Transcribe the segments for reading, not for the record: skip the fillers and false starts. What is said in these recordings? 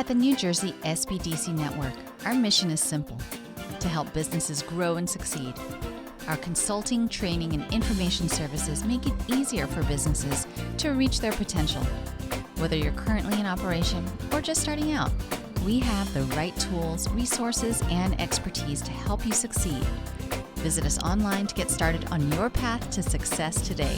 At the New Jersey SBDC Network, our mission is simple: to help businesses grow and succeed. Our consulting, training, and information services make it easier for businesses to reach their potential. Whether you're currently in operation or just starting out, we have the right tools, resources, and expertise to help you succeed. Visit us online to get started on your path to success today.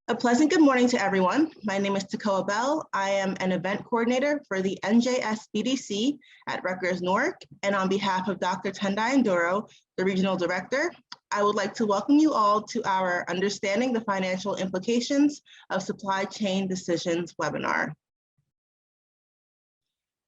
A pleasant good morning to everyone. My name is Takoa Bell. I am an event coordinator for the NJSBDC at Rutgers-Newark, and on behalf of Dr. Tendai Nduro, the regional director, I would like to welcome you all to our Understanding the Financial Implications of Supply Chain Decisions webinar.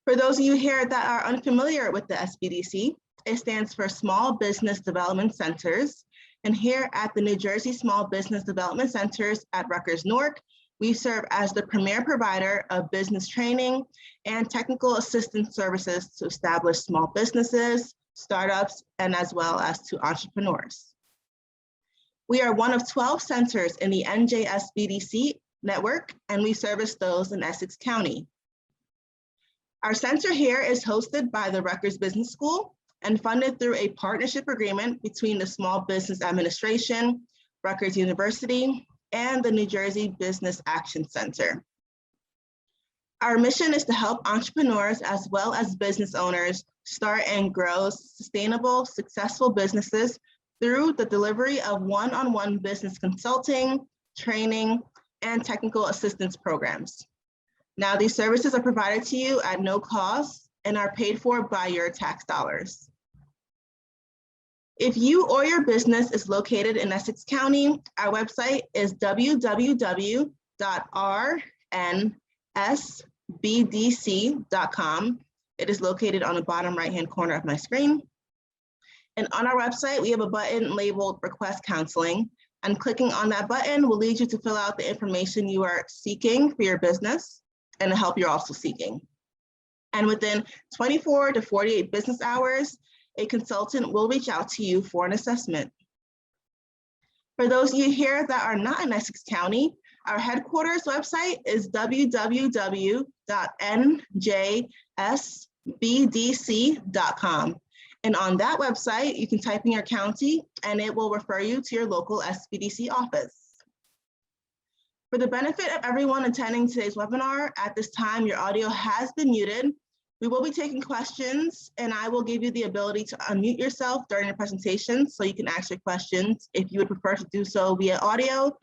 For those of you here that are unfamiliar with the SBDC, it stands for Small Business Development Centers. And here at the New Jersey Small Business Development Centers at Rutgers-Newark, we serve as the premier provider of business training and technical assistance services to establish small businesses, startups, and as well as to entrepreneurs. We are one of 12 centers in the NJSBDC network, and we service those in Essex County. Our center here is hosted by the Rutgers Business School and funded through a partnership agreement between the Small Business Administration, Rutgers University, and the New Jersey Business Action Center. Our mission is to help entrepreneurs as well as business owners start and grow sustainable, successful businesses through the delivery of one-on-one business consulting, training, and technical assistance programs. Now, these services are provided to you at no cost and are paid for by your tax dollars. If you or your business is located in Essex County, our website is www.rnsbdc.com. It is located on the bottom right-hand corner of my screen. And on our website, we have a button labeled Request Counseling, and clicking on that button will lead you to fill out the information you are seeking for your business and the help you're also seeking. And within 24 to 48 business hours, a consultant will reach out to you for an assessment. For those of you here that are not in Essex County, our headquarters website is www.njsbdc.com. And on that website, you can type in your county and it will refer you to your local SBDC office. For the benefit of everyone attending today's webinar, at this time, your audio has been muted. We will be taking questions, and I will give you the ability to unmute yourself during the presentation so you can ask your questions if you would prefer to do so via audio,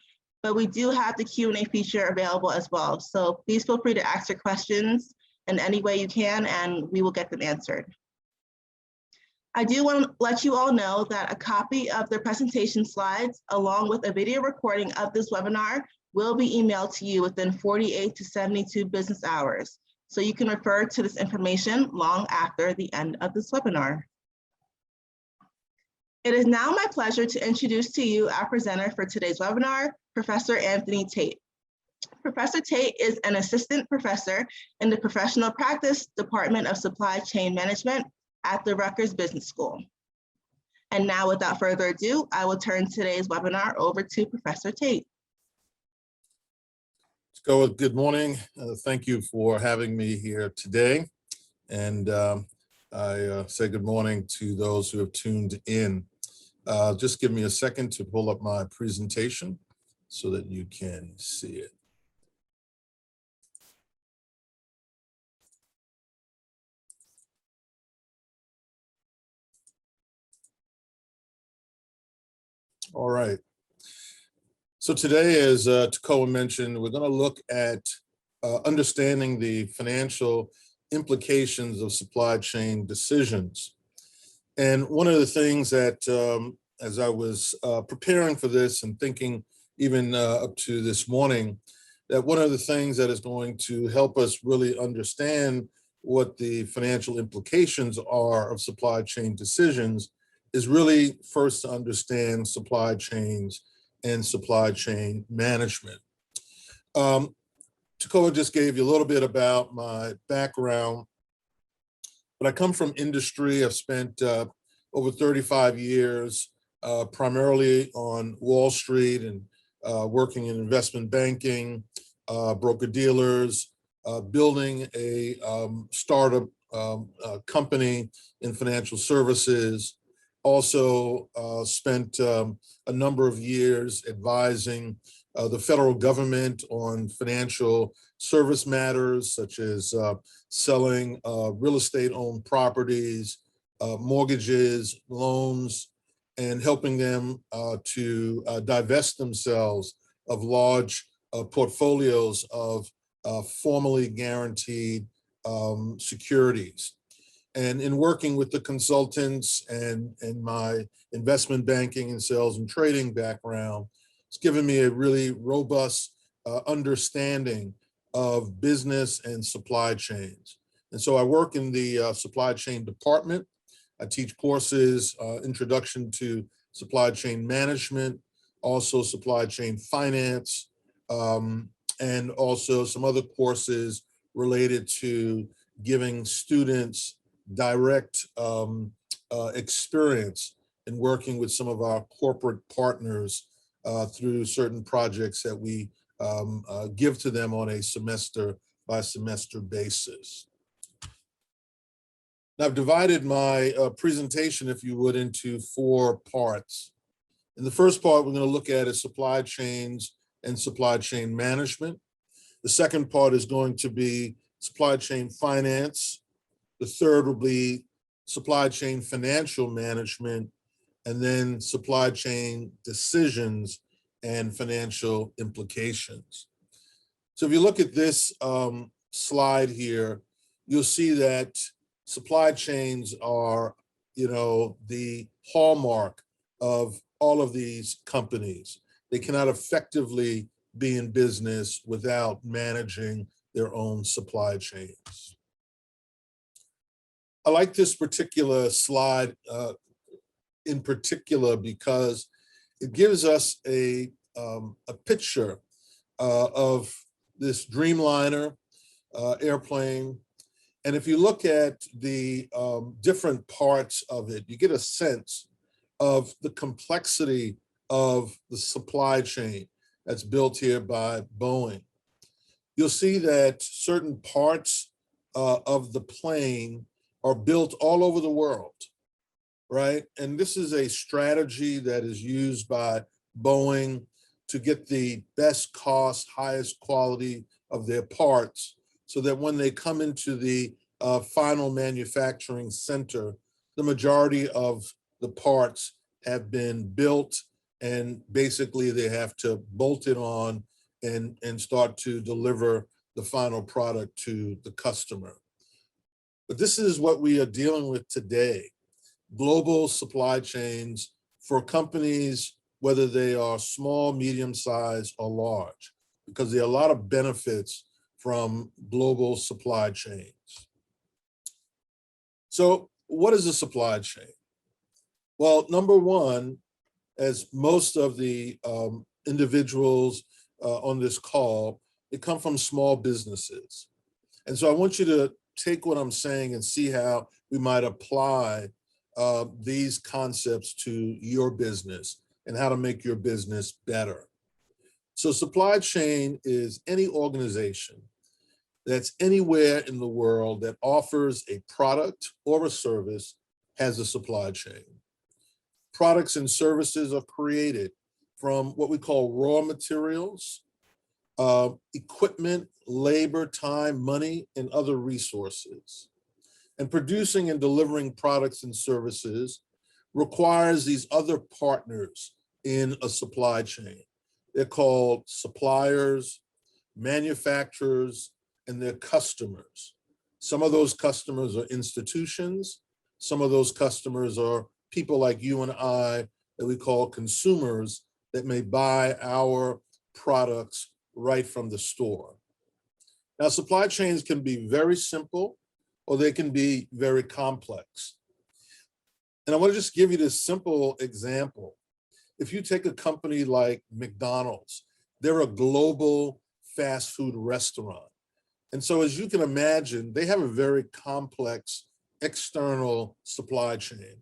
but we do have the Q&A feature available as well. So please feel free to ask your questions in any way you can, and we will get them answered. I do want to let you all know that a copy of the presentation slides, along with a video recording of this webinar, will be emailed to you within 48 to 72 business hours. So you can refer to this information long after the end of this webinar. It is now my pleasure to introduce to you our presenter for today's webinar, Professor Anthony Tate. Professor Tate is an assistant professor in the Professional Practice Department of Supply Chain Management at the Rutgers Business School. And now, without further ado, I will turn today's webinar over to Professor Tate. Good morning. Thank you for having me here today. And I say good morning to those who have tuned in. Just give me a second to pull up my presentation so that you can see it. All right. So today, as Takoa mentioned, we're going to look at understanding the financial implications of supply chain decisions. And one of the things that, as I was preparing for this and thinking even up to this morning, that one of the things that is going to help us really understand what the financial implications are of supply chain decisions is really first to understand supply chains and supply chain management. Takoa just gave you a little bit about my background, but I come from industry. I've spent over 35 years primarily on Wall Street and working in investment banking, broker-dealers, building a startup company in financial services. Also spent a number of years advising the federal government on financial service matters, such as selling real estate-owned properties, mortgages, loans, and helping them to divest themselves of large portfolios of formally guaranteed securities. And in working with the consultants and my investment banking and sales and trading background, it's given me a really robust understanding of business and supply chains. And so I work in the supply chain department. I teach courses, Introduction to Supply Chain Management, also supply chain finance, and also some other courses related to giving students direct experience in working with some of our corporate partners through certain projects that we give to them on a semester by semester basis. Now, I've divided my presentation, if you would, into 4 parts. In the first part, we're going to look at is supply chains and supply chain management. The second part is going to be supply chain finance. The third will be supply chain financial management, and then supply chain decisions and financial implications. So if you look at this slide here, you'll see that supply chains are, the hallmark of all of these companies. They cannot effectively be in business without managing their own supply chains. I like this particular slide in particular because it gives us a picture of this Dreamliner airplane. And if you look at the different parts of it, you get a sense of the complexity of the supply chain that's built here by Boeing. You'll see that certain parts of the plane are built all over the world, right? And this is a strategy that is used by Boeing to get the best cost, highest quality of their parts, so that when they come into the final manufacturing center, the majority of the parts have been built, and basically they have to bolt it on and start to deliver the final product to the customer. But this is what we are dealing with today: global supply chains for companies, whether they are small, medium-sized, or large, because there are a lot of benefits from global supply chains. So what is a supply chain? Well, number one, as most of the individuals on this call, they come from small businesses. And so I want you to take what I'm saying and see how we might apply these concepts to your business and how to make your business better. So supply chain is any organization that's anywhere in the world that offers a product or a service has a supply chain. Products and services are created from what we call raw materials, equipment, labor, time, money, and other resources. And producing and delivering products and services requires these other partners in a supply chain. They're called suppliers, manufacturers, and their customers. Some of those customers are institutions. Some of those customers are people like you and I that we call consumers that may buy our products right from the store. Now, supply chains can be very simple or they can be very complex. And I want to just give you this simple example. If you take a company like McDonald's, they're a global fast food restaurant. And so as you can imagine, they have a very complex external supply chain.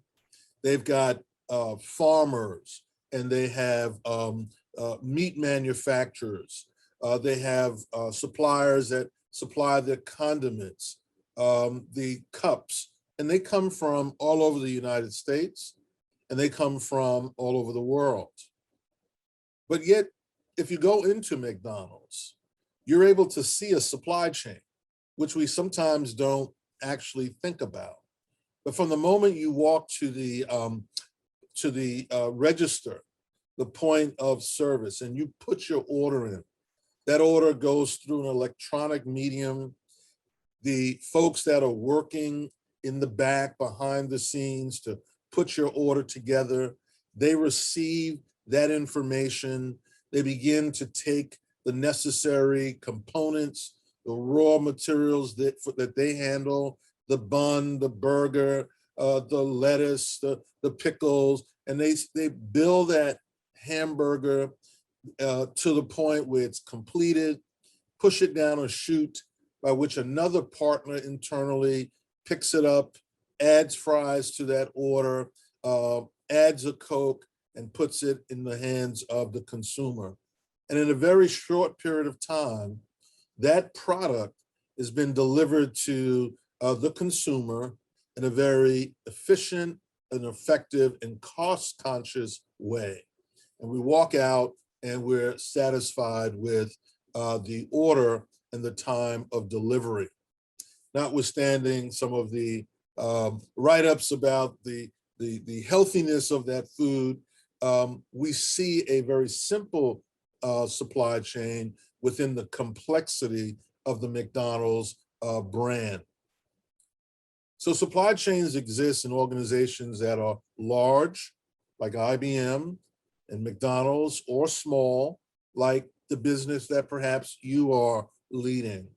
They've got farmers, and they have meat manufacturers. They have suppliers that supply the condiments, the cups, and they come from all over the United States, and they come from all over the world. But yet, if you go into McDonald's, you're able to see a supply chain, which we sometimes don't actually think about. But from the moment you walk to the register, the point of service, and you put your order in, that order goes through an electronic medium. The folks that are working in the back behind the scenes to put your order together, they receive that information. They begin to take the necessary components, the raw materials that they handle, the bun, the burger, the lettuce, the pickles, and they build that hamburger to the point where it's completed, push it down a chute by which another partner internally picks it up, adds fries to that order, adds a Coke, and puts it in the hands of the consumer. And in a very short period of time, that product has been delivered to the consumer in a very efficient and effective and cost-conscious way. And we walk out and we're satisfied with the order and the time of delivery. Notwithstanding some of the write-ups about the healthiness of that food, we see a very simple supply chain within the complexity of the McDonald's brand. So supply chains exist in organizations that are large, like IBM and McDonald's, or small, like the business that perhaps you are leading.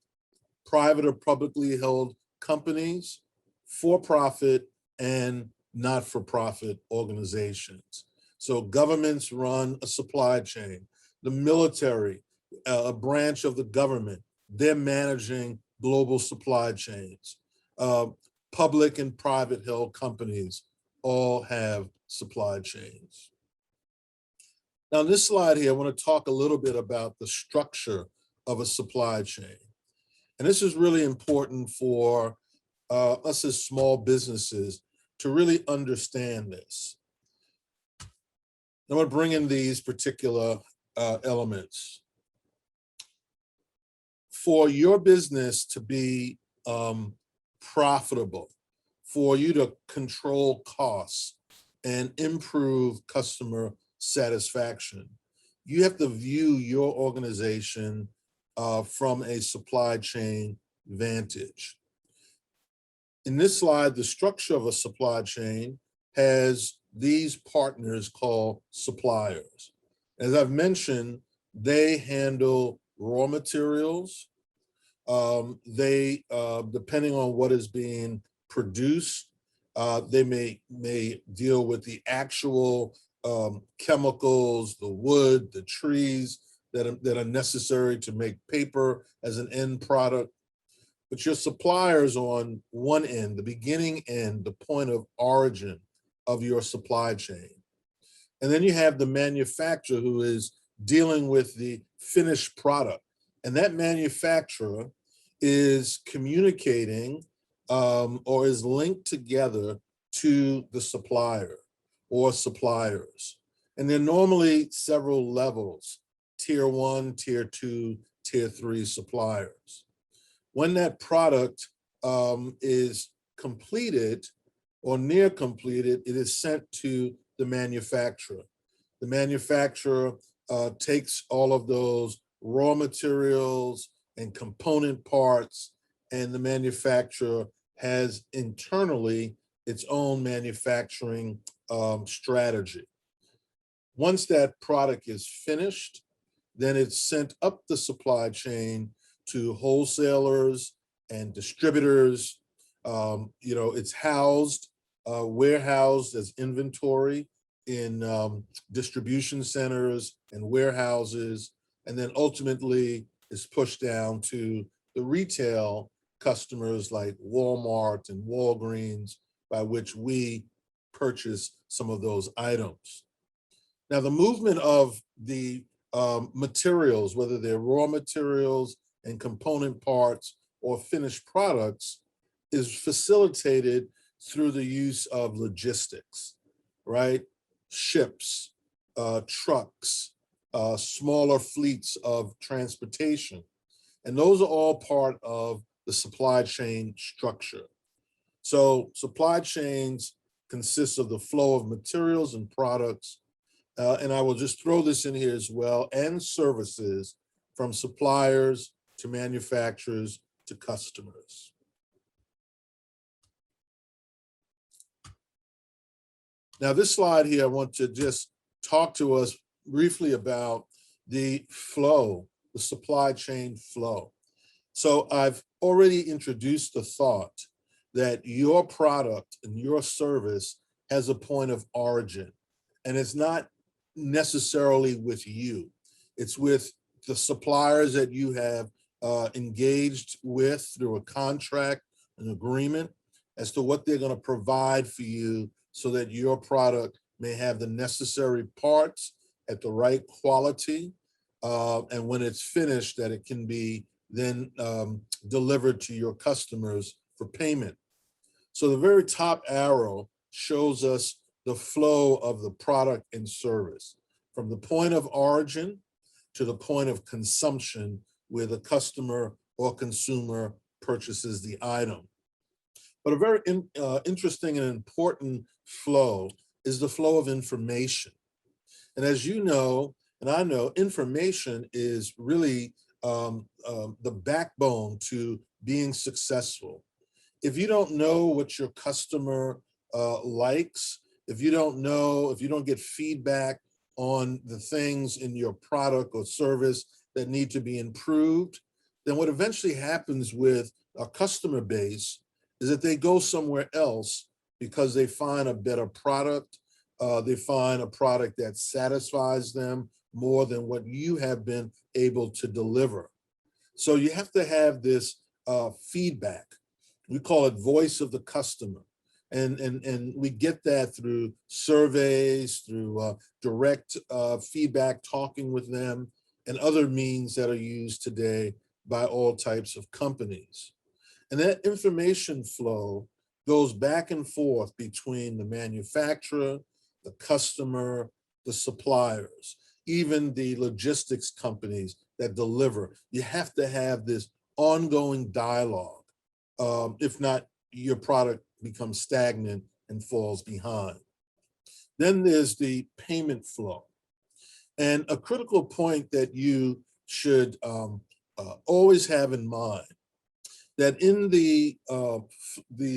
Private or publicly held companies, for-profit and not-for-profit organizations. So governments run a supply chain. The military, a branch of the government, they're managing global supply chains. Public and private held companies all have supply chains. Now, in this slide here, I want to talk a little bit about the structure of a supply chain. And this is really important for us as small businesses to really understand this. I'm going to bring in these particular elements. For your business to be profitable, for you to control costs and improve customer satisfaction, you have to view your organization from a supply chain vantage. In this slide, the structure of a supply chain has these partners called suppliers. As I've mentioned, they handle raw materials. They, depending on what is being produced, they may deal with the actual chemicals, the wood, the trees that are necessary to make paper as an end product. But your suppliers on one end, the beginning end, the point of origin of your supply chain. And then you have the manufacturer who is dealing with the finished product. And that manufacturer is communicating or is linked together to the supplier or suppliers. And there are normally several levels, tier 1, tier 2, tier 3 suppliers. When that product is completed or near completed, it is sent to the manufacturer. The manufacturer takes all of those raw materials and component parts, and the manufacturer has internally its own manufacturing strategy. Once that product is finished, then it's sent up the supply chain to wholesalers and distributors. It's warehoused as inventory in distribution centers and warehouses, and then ultimately is pushed down to the retail customers like Walmart and Walgreens, by which we purchase some of those items. Now, the movement of the materials, whether they're raw materials and component parts or finished products, is facilitated through the use of logistics, right? Ships, trucks, smaller fleets of transportation. And those are all part of the supply chain structure. So supply chains consist of the flow of materials and products, and I will just throw this in here as well, and services from suppliers to manufacturers to customers. Now, this slide here, I want to just talk to us briefly about the flow, the supply chain flow. So I've already introduced the thought that your product and your service has a point of origin, and it's not necessarily with you. It's with the suppliers that you have engaged with through a contract, an agreement, as to what they're going to provide for you so that your product may have the necessary parts at the right quality, and when it's finished, that it can be then delivered to your customers for payment. So the very top arrow shows us the flow of the product and service from the point of origin to the point of consumption where the customer or consumer purchases the item. But a very interesting and important flow is the flow of information. And as you know, and I know, information is really the backbone to being successful. If you don't know what your customer likes, if you don't get feedback on the things in your product or service that need to be improved, then what eventually happens with a customer base is that they go somewhere else because they find a better product. They find a product that satisfies them more than what you have been able to deliver. So you have to have this feedback. We call it voice of the customer. And we get that through surveys, through direct feedback, talking with them, and other means that are used today by all types of companies. And that information flow goes back and forth between the manufacturer, the customer, the suppliers, even the logistics companies that deliver. You have to have this ongoing dialogue. If not, your product becomes stagnant and falls behind. Then there's the payment flow. And a critical point that you should always have in mind, that in the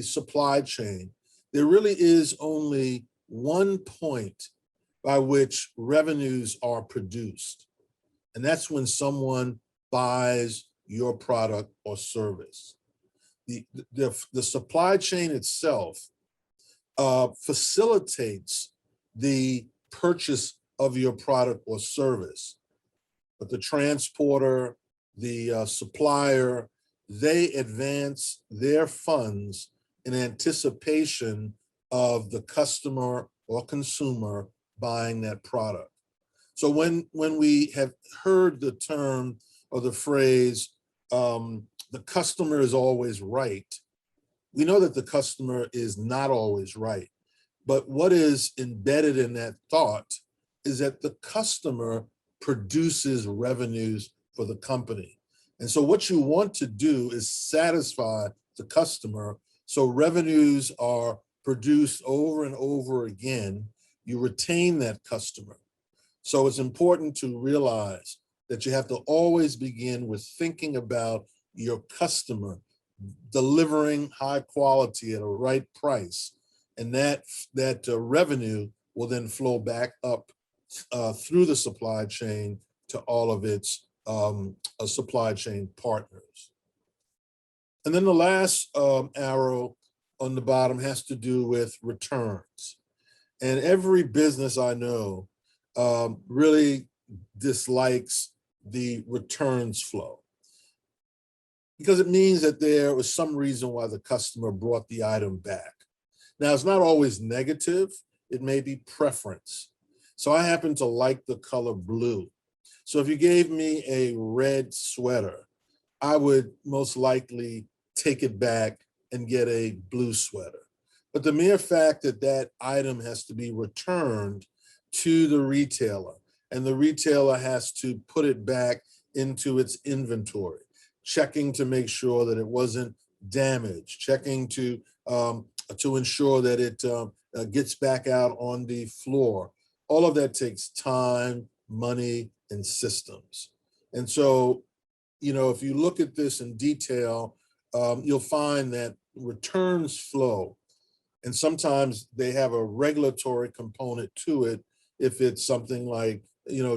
supply chain, there really is only one point by which revenues are produced. And that's when someone buys your product or service. The supply chain itself facilitates the purchase of your product or service. But the transporter, the supplier, they advance their funds in anticipation of the customer or consumer buying that product. So when we have heard the term or the phrase, the customer is always right, we know that the customer is not always right. But what is embedded in that thought is that the customer produces revenues for the company. And so what you want to do is satisfy the customer so revenues are produced over and over again. You retain that customer. So it's important to realize that you have to always begin with thinking about your customer, delivering high quality at a right price, and that revenue will then flow back up through the supply chain to all of its supply chain partners. And then the last arrow on the bottom has to do with returns. And every business I know really dislikes the returns flow, because it means that there was some reason why the customer brought the item back. Now, it's not always negative. It may be preference. So I happen to like the color blue. So if you gave me a red sweater, I would most likely take it back and get a blue sweater. But the mere fact that that item has to be returned to the retailer, and the retailer has to put it back into its inventory, checking to make sure that it wasn't damaged, checking to ensure that it gets back out on the floor. All of that takes time, money, and systems. And so, if you look at this in detail, you'll find that returns flow, and sometimes they have a regulatory component to it. If it's something like,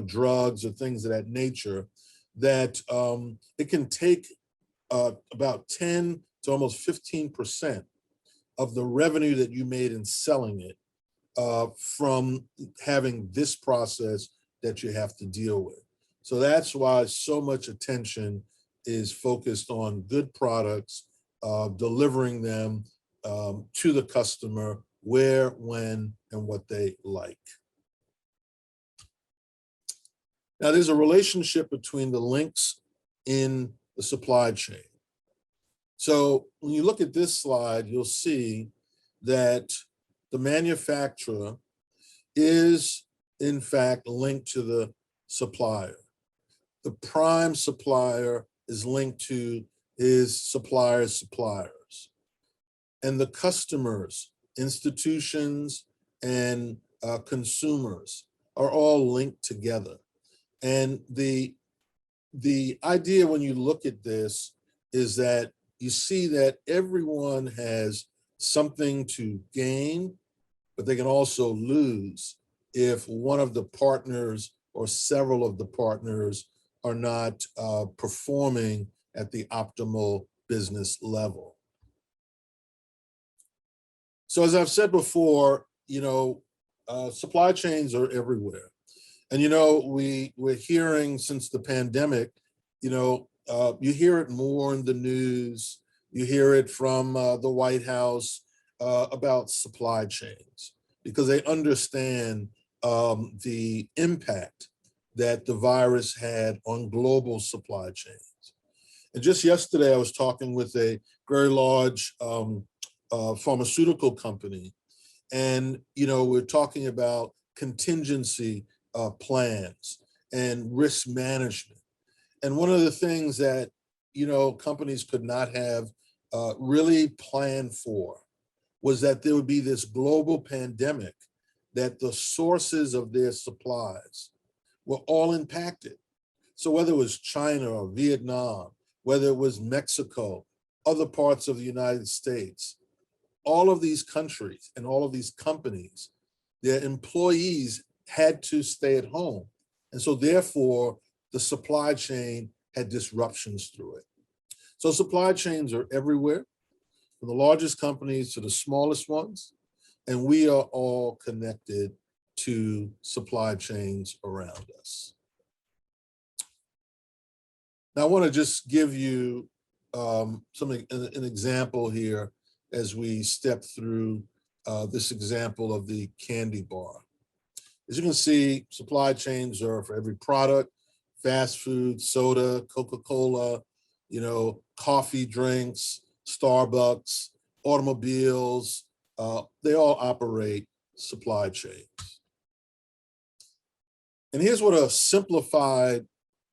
drugs or things of that nature, that it can take about 10 to almost 15% of the revenue that you made in selling it from having this process that you have to deal with. So that's why so much attention is focused on good products, delivering them to the customer where, when, and what they like. Now, there's a relationship between the links in the supply chain. So when you look at this slide, you'll see that the manufacturer is, in fact, linked to the supplier. The prime supplier is linked to his supplier's suppliers. And the customers, institutions, and consumers are all linked together. And the idea when you look at this is that you see that everyone has something to gain, but they can also lose if one of the partners or several of the partners are not performing at the optimal business level. So as I've said before, supply chains are everywhere. And, we're hearing since the pandemic, you hear it more in the news, you hear it from the White House about supply chains, because they understand the impact that the virus had on global supply chains. And just yesterday, I was talking with a very large pharmaceutical company, and we're talking about contingency plans and risk management. And one of the things that companies could not have really planned for was that there would be this global pandemic, that the sources of their supplies were all impacted. So whether it was China or Vietnam, whether it was Mexico, other parts of the United States, all of these countries and all of these companies, their employees had to stay at home. And so therefore, the supply chain had disruptions through it. So supply chains are everywhere, from the largest companies to the smallest ones, and we are all connected to supply chains around us. Now, I want to just give you an example here as we step through this example of the candy bar. As you can see, supply chains are for every product: fast food, soda, Coca-Cola, coffee drinks, Starbucks, automobiles. They all operate supply chains. And here's what a simplified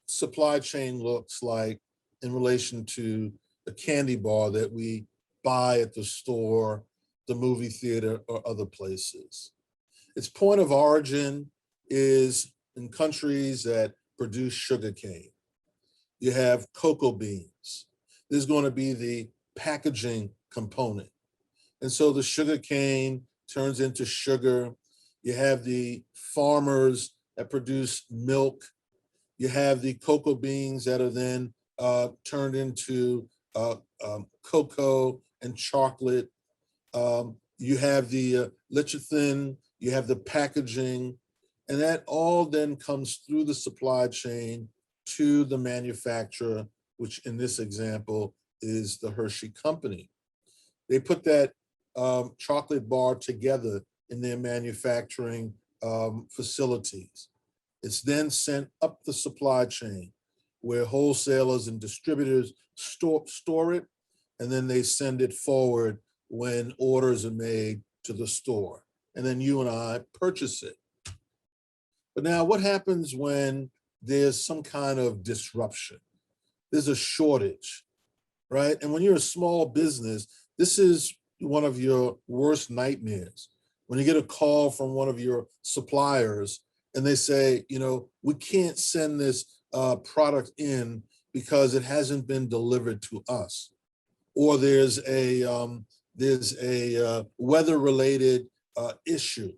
supply chain looks like in relation to a candy bar that we buy at the store, the movie theater, or other places. Its point of origin is in countries that produce sugarcane. You have cocoa beans. There's going to be the packaging component. And so the sugarcane turns into sugar. You have the farmers that produce milk. You have the cocoa beans that are then turned into cocoa and chocolate. You have the lecithin, you have the packaging, and that all then comes through the supply chain to the manufacturer, which in this example is the Hershey Company. They put that chocolate bar together in their manufacturing facilities. It's then sent up the supply chain where wholesalers and distributors store it, and then they send it forward when orders are made to the store. And then you and I purchase it. But now what happens when there's some kind of disruption? There's a shortage, right? And when you're a small business, this is one of your worst nightmares. When you get a call from one of your suppliers and they say, we can't send this product in because it hasn't been delivered to us. Or there's a weather-related issue,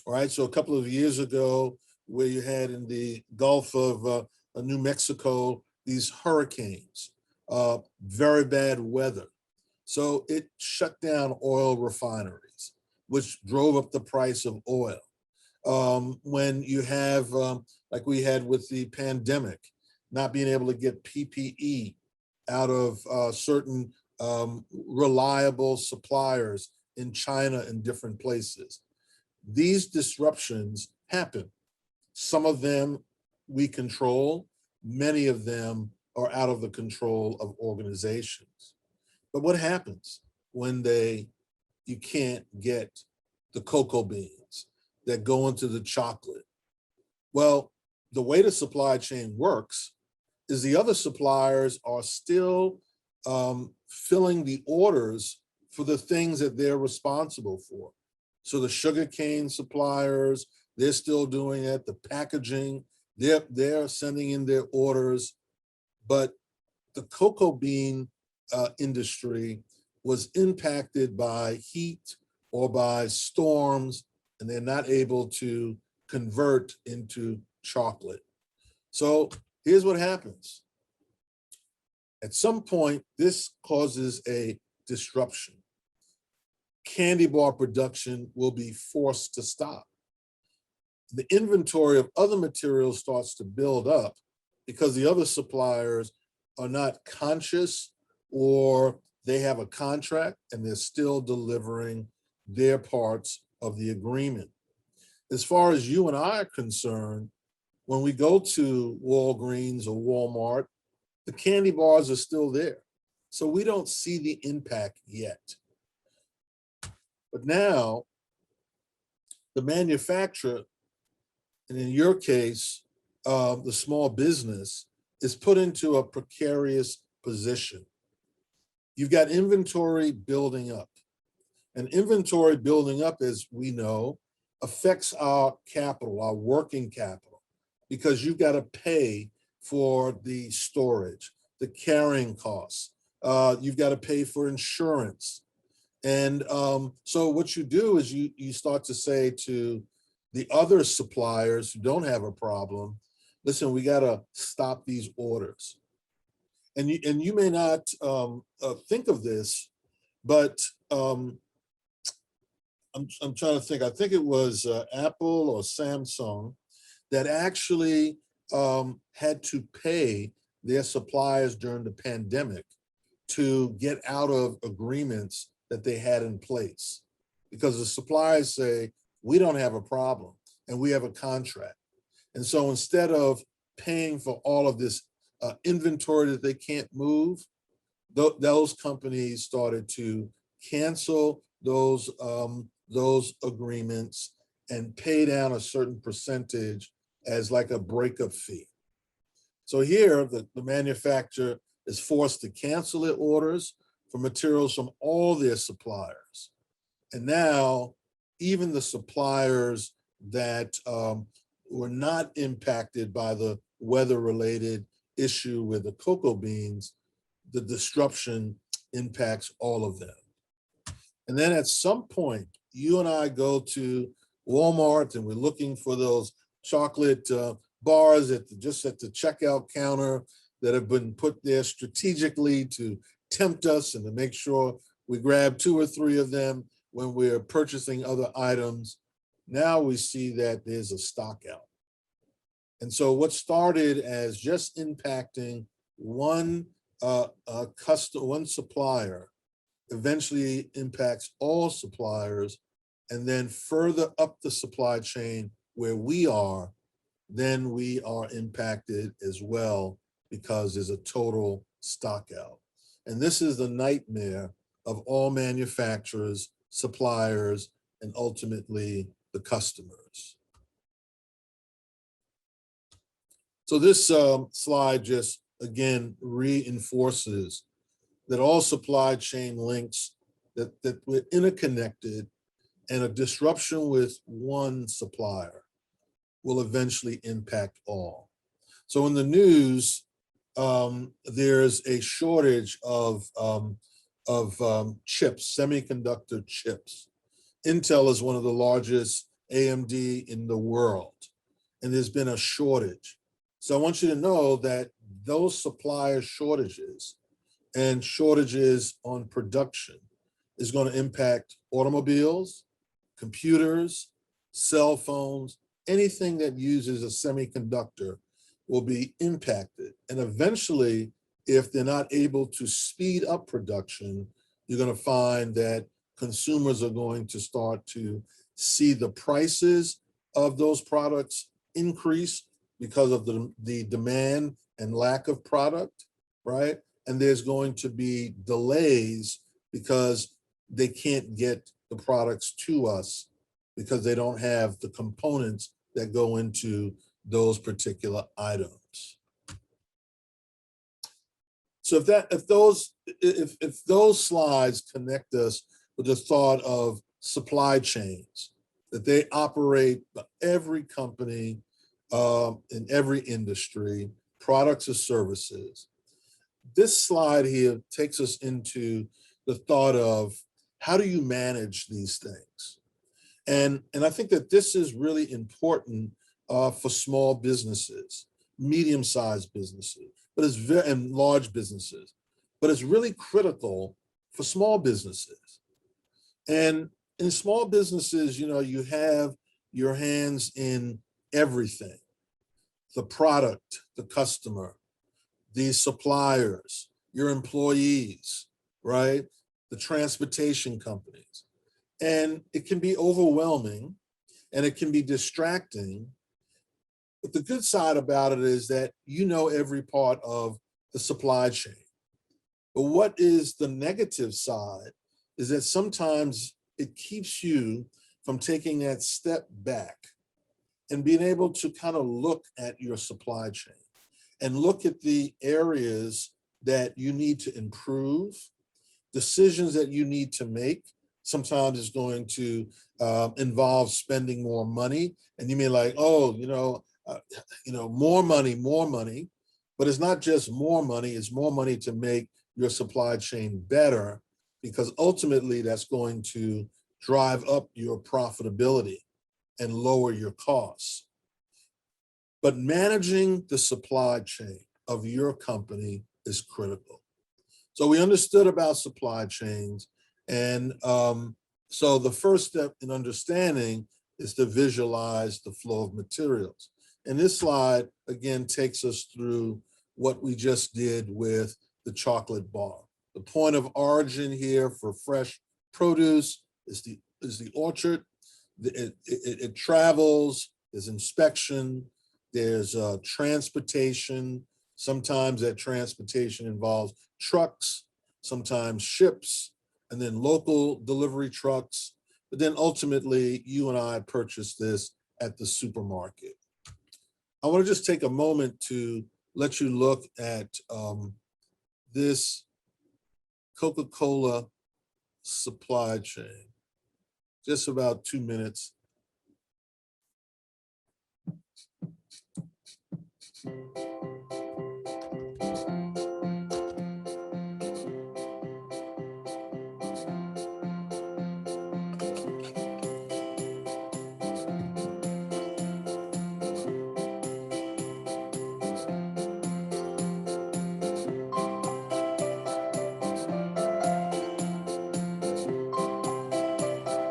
all right? So a couple of years ago, where you had in the Gulf of New Mexico, these hurricanes, very bad weather. So it shut down oil refineries, which drove up the price of oil. When you have, like we had with the pandemic, not being able to get PPE out of certain reliable suppliers in China and different places. These disruptions happen. Some of them we control, many of them are out of the control of organizations. But what happens when you can't get the cocoa beans that go into the chocolate? Well, the way the supply chain works is the other suppliers are still filling the orders for the things that they're responsible for. So the sugarcane suppliers, they're still doing it. The packaging, they're sending in their orders. But the cocoa bean industry was impacted by heat or by storms, and they're not able to convert into chocolate. So here's what happens. At some point, this causes a disruption. Candy bar production will be forced to stop. The inventory of other materials starts to build up because the other suppliers are not conscious, or they have a contract and they're still delivering their parts of the agreement. As far as you and I are concerned, when we go to Walgreens or Walmart, the candy bars are still there. So we don't see the impact yet. But now the manufacturer, and in your case, the small business, is put into a precarious position. You've got inventory building up. And inventory building up, as we know, affects our capital, our working capital, because you've got to pay for the storage, the carrying costs. You've got to pay for insurance. And so what you do is you start to say to the other suppliers who don't have a problem, listen, we got to stop these orders. And you may not think of this, but I'm trying to think. I think it was Apple or Samsung that actually had to pay their suppliers during the pandemic to get out of agreements that they had in place, because the suppliers say, we don't have a problem and we have a contract. And so instead of paying for all of this inventory that they can't move, those companies started to cancel those agreements and pay down a certain percentage as like a breakup fee. So here, the manufacturer is forced to cancel their orders for materials from all their suppliers. And now, even the suppliers that were not impacted by the weather-related issue with the cocoa beans, the disruption impacts all of them. And then at some point, you and I go to Walmart and we're looking for those chocolate bars just at the checkout counter that have been put there strategically to tempt us and to make sure we grab 2 or 3 of them when we're purchasing other items. Now we see that there's a stock out. And so what started as just impacting one supplier eventually impacts all suppliers and then further up the supply chain where we are, then we are impacted as well because there's a total stock out. And this is the nightmare of all manufacturers, suppliers, and ultimately the customers. So this slide just, again, reinforces that all supply chain links, that we're interconnected, and a disruption with one supplier will eventually impact all. So in the news, there's a shortage of chips, semiconductor chips. Intel is one of the largest AMD in the world, and there's been a shortage. So I want you to know that those supplier shortages and shortages on production is going to impact automobiles, computers, cell phones, anything that uses a semiconductor will be impacted. And eventually, if they're not able to speed up production, you're going to find that consumers are going to start to see the prices of those products increase because of the demand and lack of product, right? And there's going to be delays because they can't get the products to us because they don't have the components that go into those particular items. So if those slides connect us with the thought of supply chains, that they operate every company in every industry, products or services, this slide here takes us into the thought of how do you manage these things? And I think that this is really important for small businesses, medium-sized businesses, and large businesses, but it's really critical for small businesses. And in small businesses, you know, you have your hands in everything: the product, the customer, the suppliers, your employees, right? The transportation companies. And it can be overwhelming and it can be distracting. But the good side about it is that you know every part of the supply chain. But what is the negative side is that sometimes it keeps you from taking that step back and being able to kind of look at your supply chain and look at the areas that you need to improve, decisions that you need to make. Sometimes it's going to involve spending more money, and you may like, oh, more money, but it's not just more money, it's more money to make your supply chain better, because ultimately that's going to drive up your profitability and lower your costs. But managing the supply chain of your company is critical. So we understood about supply chains. And so the first step in understanding is to visualize the flow of materials. And this slide, again, takes us through what we just did with the chocolate bar. The point of origin here for fresh produce is the orchard. It travels, there's inspection, there's transportation. Sometimes that transportation involves trucks, sometimes ships, and then local delivery trucks. But then ultimately, you and I purchase this at the supermarket. I want to just take a moment to let you look at this Coca-Cola supply chain. Just about 2 minutes.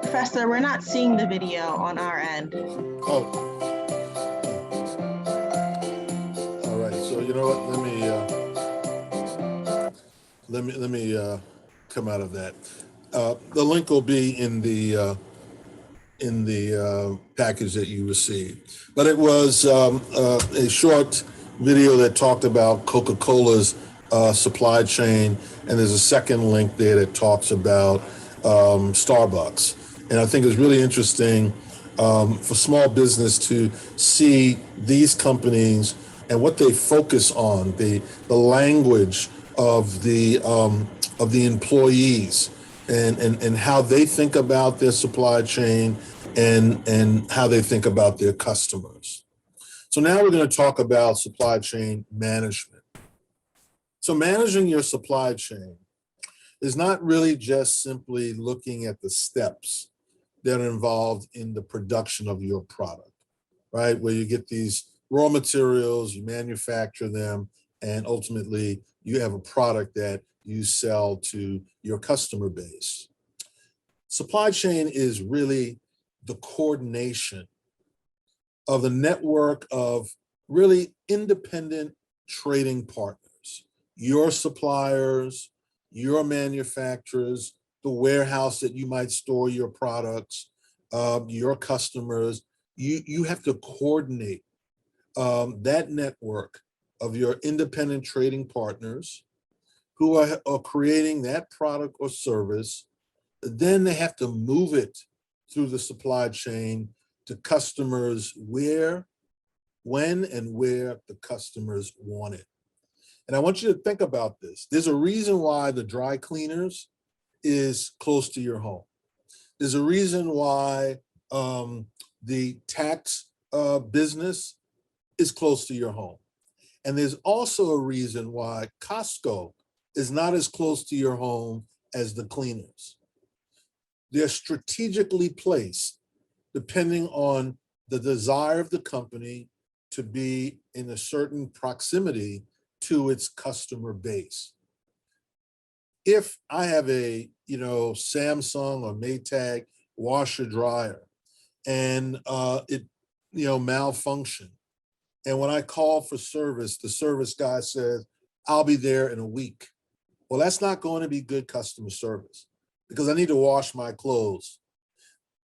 Professor, we're not seeing the video on our end. Oh. All right. So you know what? Let me come out of that. The link will be in the in the package that you received. But it was a short video that talked about Coca-Cola's supply chain, and there's a second link there that talks about Starbucks. And I think it's really interesting for small business to see these companies and what they focus on, the language of the employees, and how they think about their supply chain, and how they think about their customers. So now we're going to talk about supply chain management. So managing your supply chain is not really just simply looking at the steps that are involved in the production of your product, right? Where you get these raw materials, you manufacture them, and ultimately you have a product that you sell to your customer base. Supply chain is really the coordination of the network of really independent trading partners, your suppliers, your manufacturers, the warehouse that you might store your products, your customers. You have to coordinate that network of your independent trading partners who are creating that product or service. Then they have to move it through the supply chain to customers where, when, and where the customers want it. And I want you to think about this. There's a reason why the dry cleaners is close to your home. There's a reason why the tax business is close to your home. And there's also a reason why Costco is not as close to your home as the cleaners. They're strategically placed depending on the desire of the company to be in a certain proximity to its customer base. If I have a, Samsung or Maytag washer dryer and it, malfunctioned, and when I call for service, the service guy says, I'll be there in a week. Well, that's not going to be good customer service because I need to wash my clothes.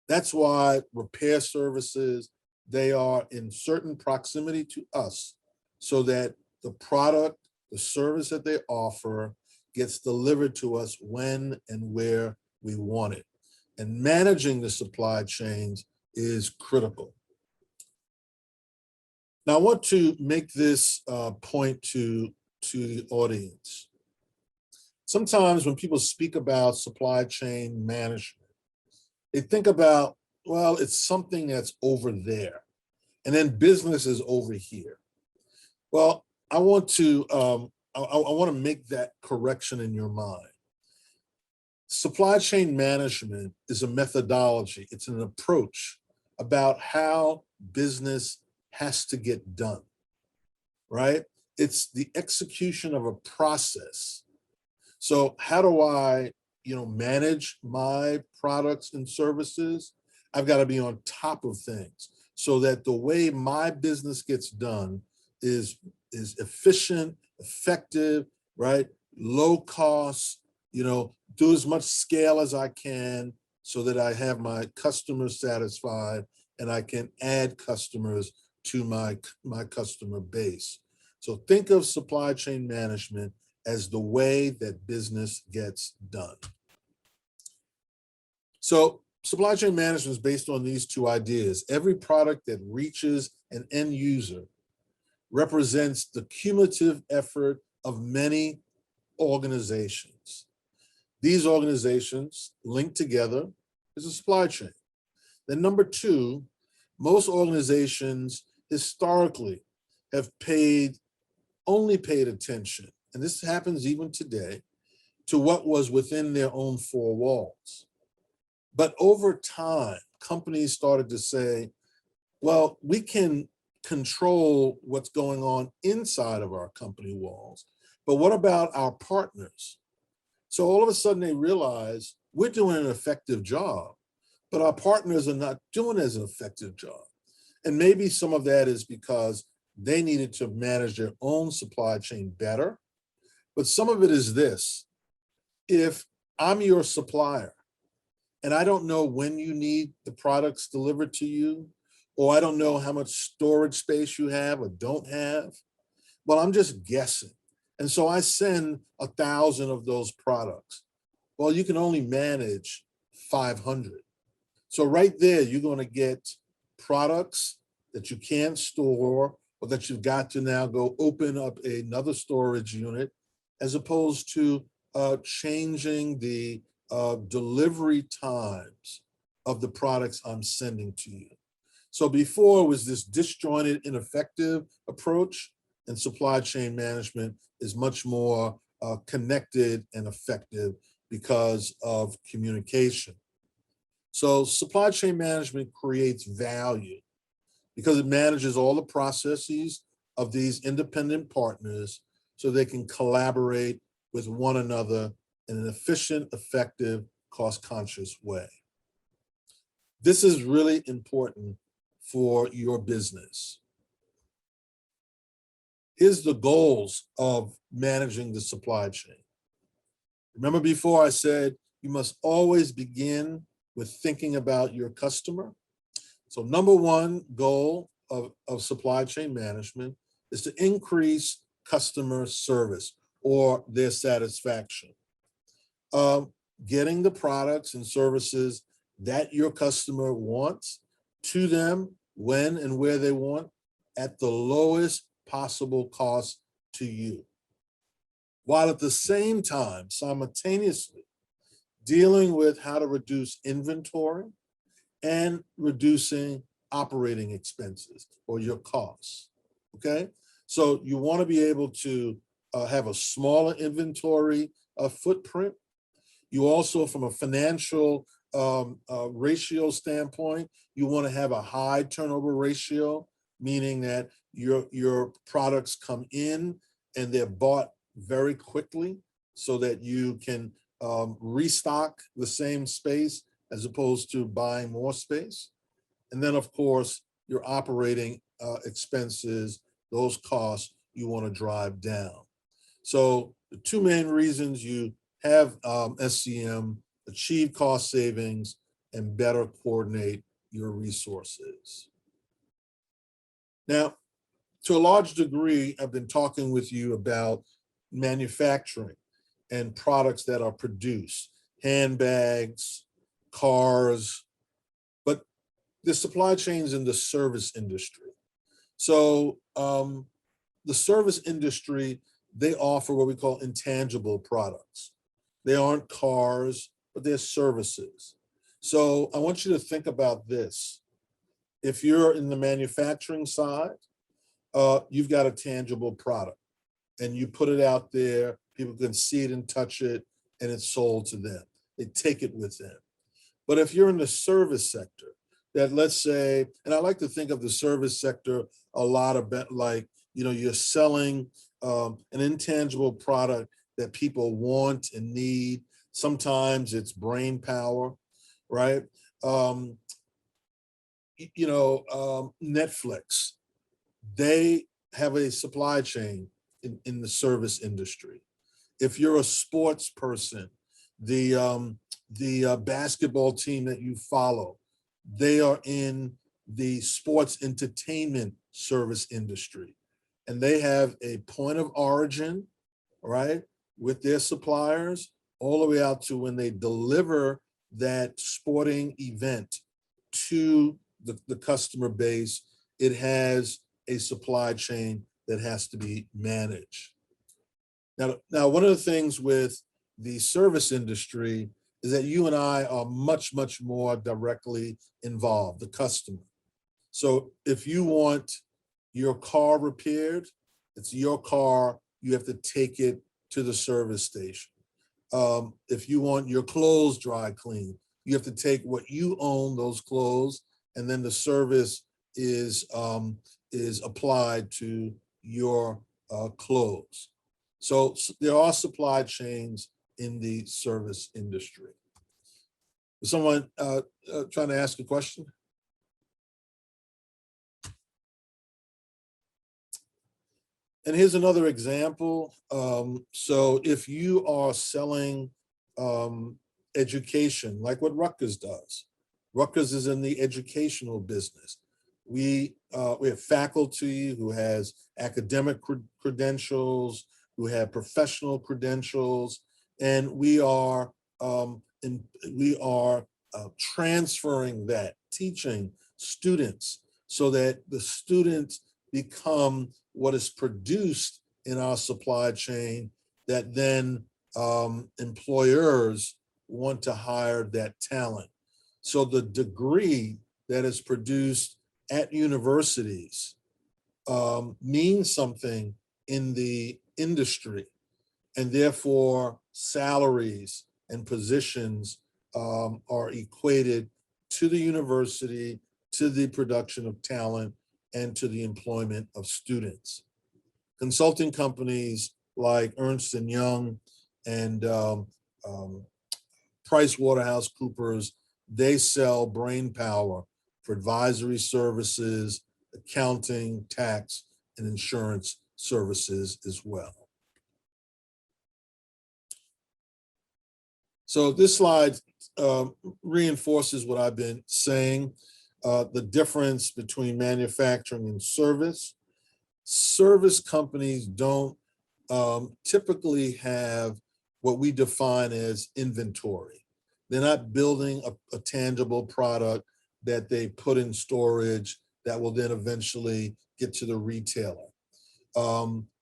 That's why repair services, they are in certain proximity to us so that the product, the service that they offer gets delivered to us when and where we want it. And managing the supply chains is critical. Now, I want to make this point to the audience. Sometimes when people speak about supply chain management, they think about, well, it's something that's over there, and then business is over here. Well, I want to make that correction in your mind. Supply chain management is a methodology. It's an approach about how business has to get done, right? It's the execution of a process. So how do I, manage my products and services? I've got to be on top of things so that the way my business gets done is efficient, effective, right? Low cost, do as much scale as I can so that I have my customers satisfied and I can add customers to my customer base. So think of supply chain management as the way that business gets done. So supply chain management is based on these two ideas. Every product that reaches an end user represents the cumulative effort of many organizations. These organizations linked together is a supply chain. Then number two, most organizations historically have only paid attention, and this happens even today, to what was within their own four walls. But over time, companies started to say, well, we can control what's going on inside of our company walls, but what about our partners? So all of a sudden they realize we're doing an effective job, but our partners are not doing as an effective job. And maybe some of that is because they needed to manage their own supply chain better. But some of it is this: if I'm your supplier and I don't know when you need the products delivered to you, or I don't know how much storage space you have or don't have, well, I'm just guessing. And so I send 1,000 of those products. Well, you can only manage 500. So right there, you're going to get products that you can't store or that you've got to now go open up another storage unit, as opposed to changing the delivery times of the products I'm sending to you. So before it was this disjointed, ineffective approach, and supply chain management is much more connected and effective because of communication. So supply chain management creates value because it manages all the processes of these independent partners so they can collaborate with one another in an efficient, effective, cost-conscious way. This is really important for your business. Here's the goals of managing the supply chain. Remember before I said you must always begin with thinking about your customer. So number one goal of supply chain management is to increase customer service or their satisfaction. Getting the products and services that your customer wants to them when and where they want at the lowest possible cost to you, while at the same time, simultaneously, dealing with how to reduce inventory and reducing operating expenses or your costs, okay? So you want to be able to have a smaller inventory footprint. You also, from a financial ratio standpoint, you want to have a high turnover ratio, meaning that your products come in and they're bought very quickly so that you can restock the same space as opposed to buying more space. And then, of course, your operating expenses, those costs you want to drive down. So the two main reasons you have SCM: achieve cost savings and better coordinate your resources. Now, to a large degree, I've been talking with you about manufacturing and products that are produced, handbags, cars, but the supply chains in the service industry. So the service industry, they offer what we call intangible products. They aren't cars, but they're services. So I want you to think about this. If you're in the manufacturing side, you've got a tangible product and you put it out there, people can see it and touch it, and it's sold to them. They take it with them. But if you're in the service sector, that let's say, and I like to think of the service sector a lot about like, you're selling an intangible product that people want and need. Sometimes it's brain power, right? Netflix, they have a supply chain in the service industry. If you're a sports person, the basketball team that you follow, they are in the sports entertainment service industry, and they have a point of origin, right, with their suppliers, all the way out to when they deliver that sporting event to the customer base. It has a supply chain that has to be managed. Now, one of the things with the service industry is that you and I are much, much more directly involved, the customer. So if you want your car repaired, it's your car, you have to take it to the service station. If you want your clothes dry cleaned, you have to take what you own, those clothes, and then the service is applied to your clothes. So there are supply chains in the service industry. Is someone trying to ask a question? And here's another example. So if you are selling education, like what Rutgers does. Rutgers is in the educational business. We have faculty who has academic credentials, who have professional credentials, and we are transferring that, teaching students so that the students become what is produced in our supply chain that then employers want to hire that talent. So the degree that is produced at universities means something in the industry, and therefore salaries and positions are equated to the university, to the production of talent, and to the employment of students. Consulting companies like Ernst & Young and PricewaterhouseCoopers, they sell brain power for advisory services, accounting, tax, and insurance services as well. So this slide reinforces what I've been saying, the difference between manufacturing and service. Service companies don't typically have what we define as inventory. They're not building a tangible product that they put in storage that will then eventually get to the retailer.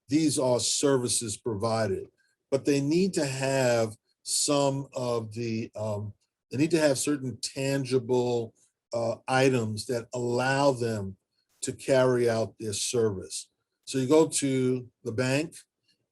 These are services provided, but they need to have some of the, they need to have certain tangible items that allow them to carry out their service. So you go to the bank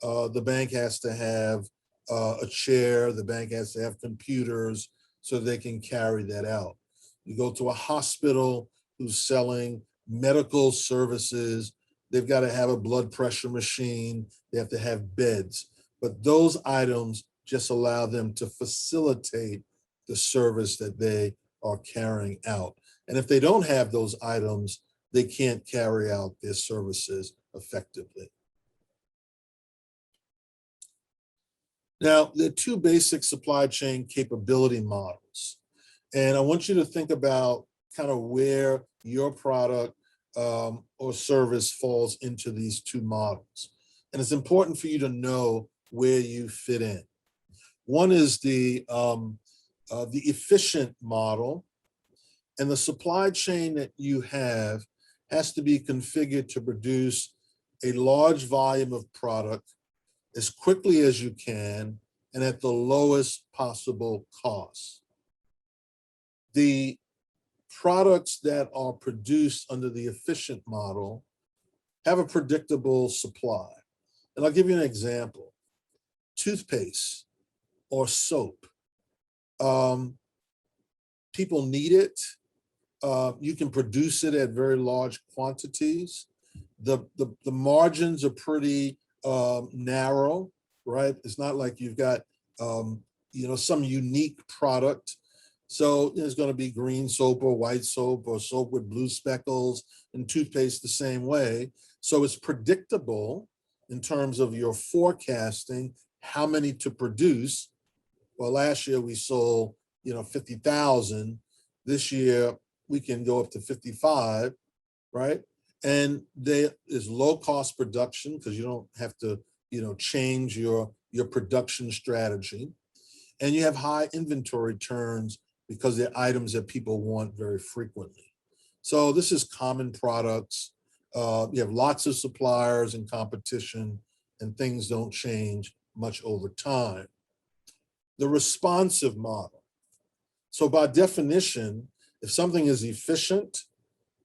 has to have a chair, the bank has to have computers so they can carry that out. You go to a hospital who's selling medical services, they've got to have a blood pressure machine, they have to have beds, but those items just allow them to facilitate the service that they are carrying out. And if they don't have those items, they can't carry out their services effectively. Now, there are two basic supply chain capability models. And I want you to think about kind of where your product or service falls into these two models. And it's important for you to know where you fit in. One is the efficient model, and the supply chain that you have has to be configured to produce a large volume of product as quickly as you can and at the lowest possible cost. The products that are produced under the efficient model have a predictable supply. And I'll give you an example. Toothpaste or soap. People need it. You can produce it at very large quantities. The margins are pretty narrow, right? It's not like you've got some unique product. So there's going to be green soap or white soap or soap with blue speckles, and toothpaste the same way. So it's predictable in terms of your forecasting how many to produce. Well, last year we sold 50,000. This year we can go up to 55, right? And there is low cost production because you don't have to change your production strategy. And you have high inventory turns because they're items that people want very frequently. So this is common products. You have lots of suppliers and competition, and things don't change much over time. The responsive model. So by definition, if something is efficient,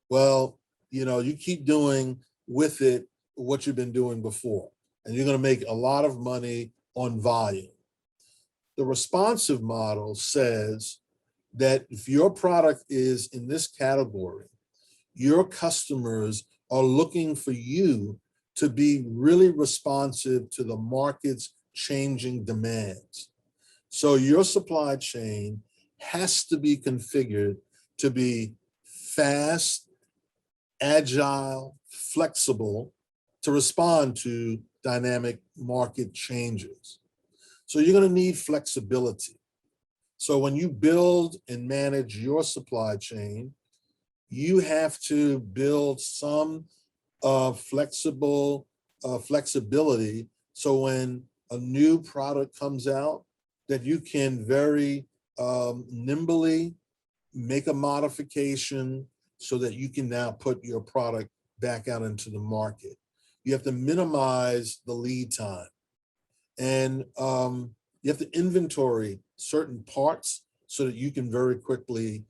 well, you keep doing with it what you've been doing before, and you're going to make a lot of money on volume. The responsive model says that if your product is in this category, your customers are looking for you to be really responsive to the market's changing demands. So your supply chain has to be configured to be fast, agile, flexible, to respond to dynamic market changes. So you're going to need flexibility. So when you build and manage your supply chain, you have to build some flexibility. So when a new product comes out, that you can very nimbly make a modification so that you can now put your product back out into the market. You have to minimize the lead time, and you have to inventory certain parts so that you can very quickly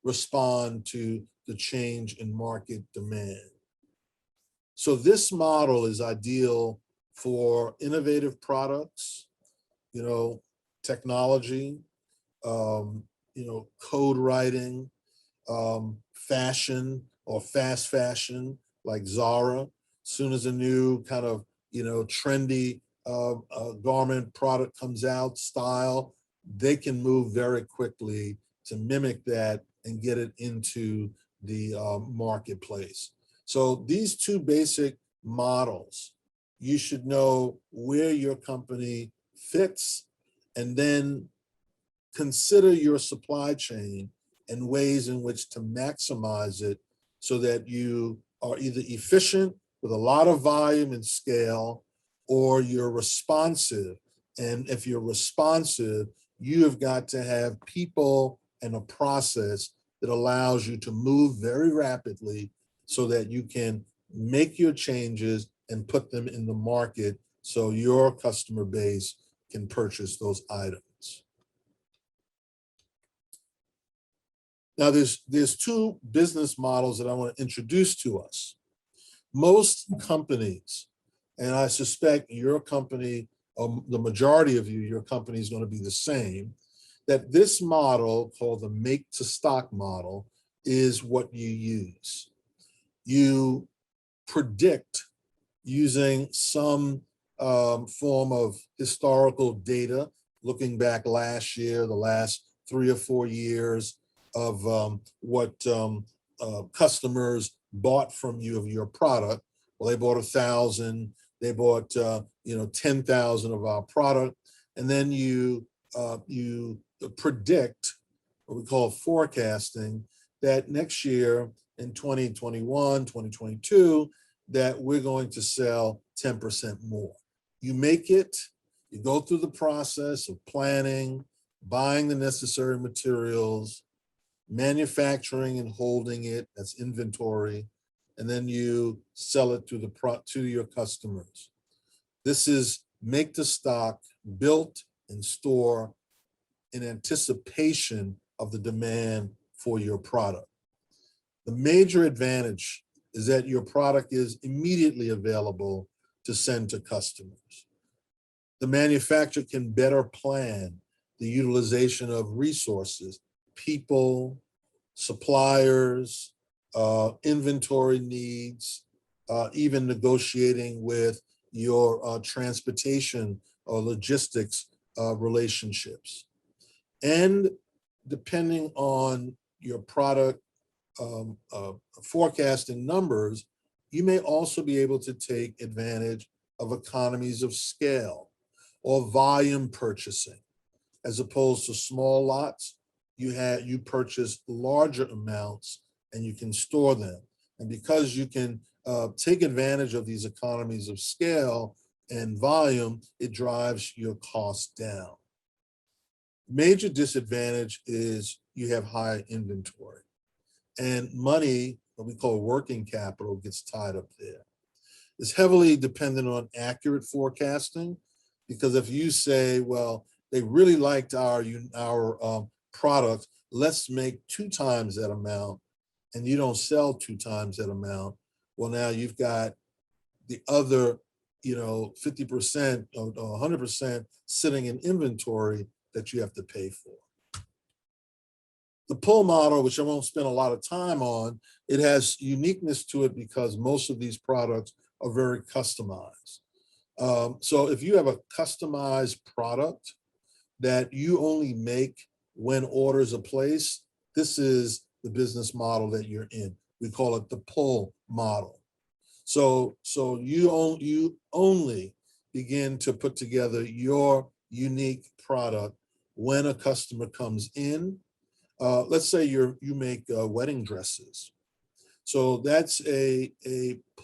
respond to the change in market demand. So this model is ideal for innovative products, technology, code writing, fashion or fast fashion like Zara. Soon as a new kind of, trendy garment product comes out, style, they can move very quickly to mimic that and get it into the marketplace. So these two basic models, you should know where your company fits, and then consider your supply chain and ways in which to maximize it so that you are either efficient with a lot of volume and scale, or you're responsive. And if you're responsive, you have got to have people and a process that allows you to move very rapidly so that you can make your changes and put them in the market so your customer base can purchase those items. Now, there's two business models that I want to introduce to us. Most companies, and I suspect your company, the majority of you, your company is going to be the same, that this model called the make to stock model is what you use. You predict using some form of historical data, looking back last year, the last 3 or 4 years of what customers bought from you of your product. Well, they bought 1,000, they bought 10,000 of our product, and then you predict, what we call forecasting, that next year in 2021, 2022, that we're going to sell 10% more. You make it, you go through the process of planning, buying the necessary materials, manufacturing and holding it, that's inventory, and then you sell it to your customers. This is make to stock, built in store in anticipation of the demand for your product. The major advantage is that your product is immediately available to send to customers. The manufacturer can better plan the utilization of resources, people, suppliers, inventory needs, even negotiating with your transportation or logistics relationships. And depending on your product forecasting numbers, you may also be able to take advantage of economies of scale or volume purchasing. As opposed to small lots, you purchase larger amounts and you can store them. And because you can take advantage of these economies of scale and volume, it drives your costs down. Major disadvantage is you have high inventory, and money, what we call working capital, gets tied up there. It's heavily dependent on accurate forecasting, because if you say, well, they really liked our product, let's make 2 times that amount, and you don't sell 2 times that amount, well, now you've got the other 50% or 100% sitting in inventory that you have to pay for. The pull model, which I won't spend a lot of time on, it has uniqueness to it because most of these products are very customized. So if you have a customized product that you only make when orders are placed, this is the business model that you're in. We call it the pull model. So you only begin to put together your unique product when a customer comes in. Let's say you make wedding dresses. So that's a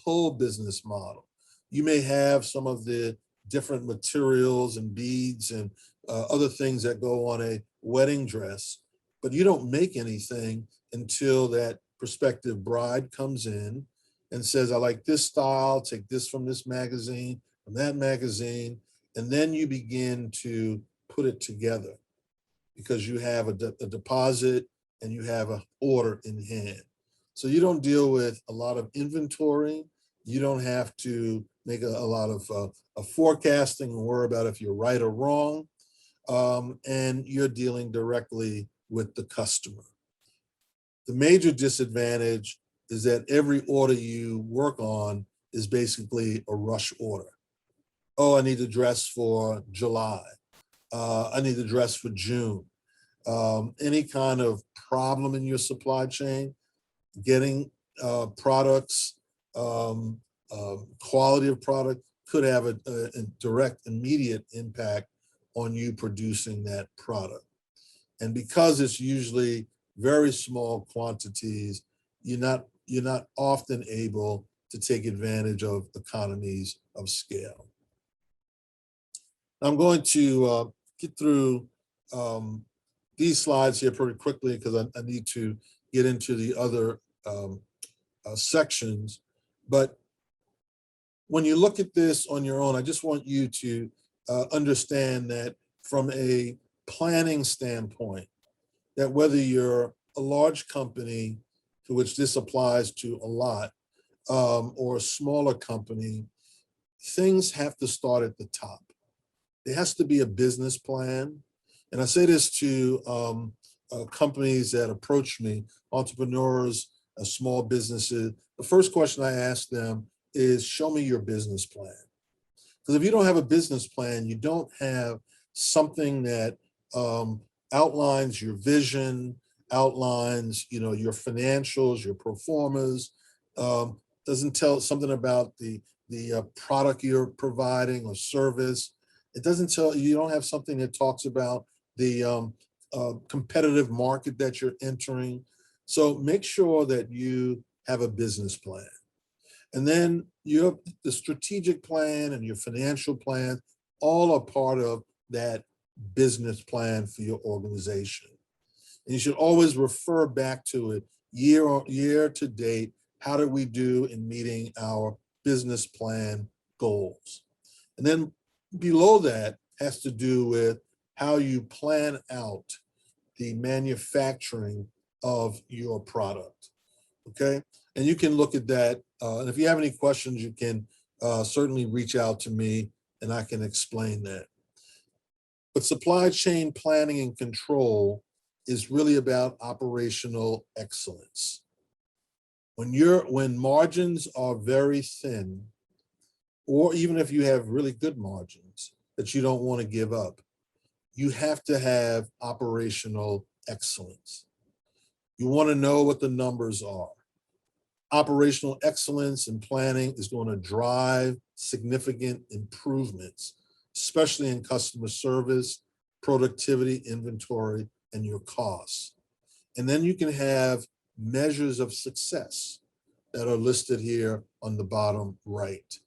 pull business model. You may have some of the different materials and beads and other things that go on a wedding dress, but you don't make anything until that prospective bride comes in and says, I like this style, take this from this magazine, from that magazine, and then you begin to put it together because you have a deposit and you have an order in hand. So you don't deal with a lot of inventory. You don't have to make a lot of forecasting and worry about if you're right or wrong. And you're dealing directly with the customer. The major disadvantage is that every order you work on is basically a rush order. Oh, I need a dress for July. I need a dress for June. Any kind of problem in your supply chain, getting products, quality of product could have a direct, immediate impact on you producing that product. And because it's usually very small quantities, you're not often able to take advantage of economies of scale. I'm going to get through these slides here pretty quickly because I need to get into the other sections. But when you look at this on your own, I just want you to understand that from a planning standpoint, that whether you're a large company, to which this applies to a lot, or a smaller company, things have to start at the top. There has to be a business plan. And I say this to companies that approach me, entrepreneurs, small businesses. The first question I ask them is, show me your business plan. Because if you don't have a business plan, you don't have something that outlines your vision, outlines, your financials, your pro formas, doesn't tell something about the product you're providing or service. It doesn't tell you don't have something that talks about the competitive market that you're entering. So make sure that you have a business plan. And then the strategic plan and your financial plan, all are part of that business plan for your organization. And you should always refer back to it year to date. How did we do in meeting our business plan goals? And then below that has to do with how you plan out the manufacturing of your product, okay? And you can look at that. And if you have any questions, you can certainly reach out to me and I can explain that. But supply chain planning and control is really about operational excellence. When margins are very thin, or even if you have really good margins that you don't want to give up, you have to have operational excellence. You want to know what the numbers are. Operational excellence and planning is going to drive significant improvements, especially in customer service, productivity, inventory, and your costs. And then you can have measures of success that are listed here on the bottom right.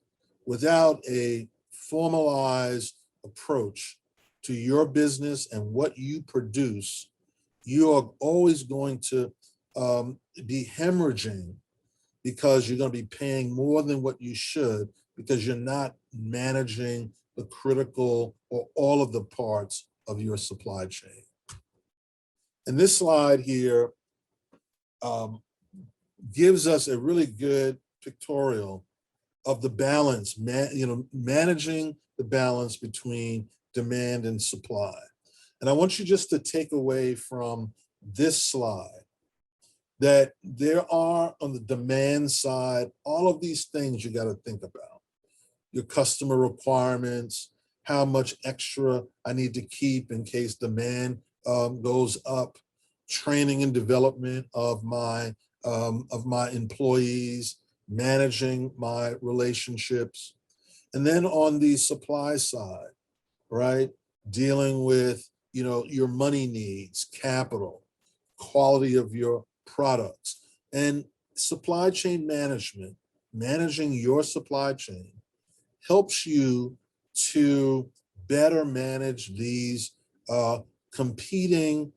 Without a formalized approach to your business and what you produce, you are always going to be hemorrhaging because you're going to be paying more than what you should because you're not managing the critical or all of the parts of your supply chain. And this slide here gives us a really good pictorial of the balance, managing the balance between demand and supply. And I want you just to take away from this slide that there are, on the demand side, all of these things you got to think about. Your customer requirements, how much extra I need to keep in case demand goes up, training and development of my employees, managing my relationships. And then on the supply side, right, dealing with your money needs, capital, quality of your products, and supply chain management, managing your supply chain helps you to better manage these competing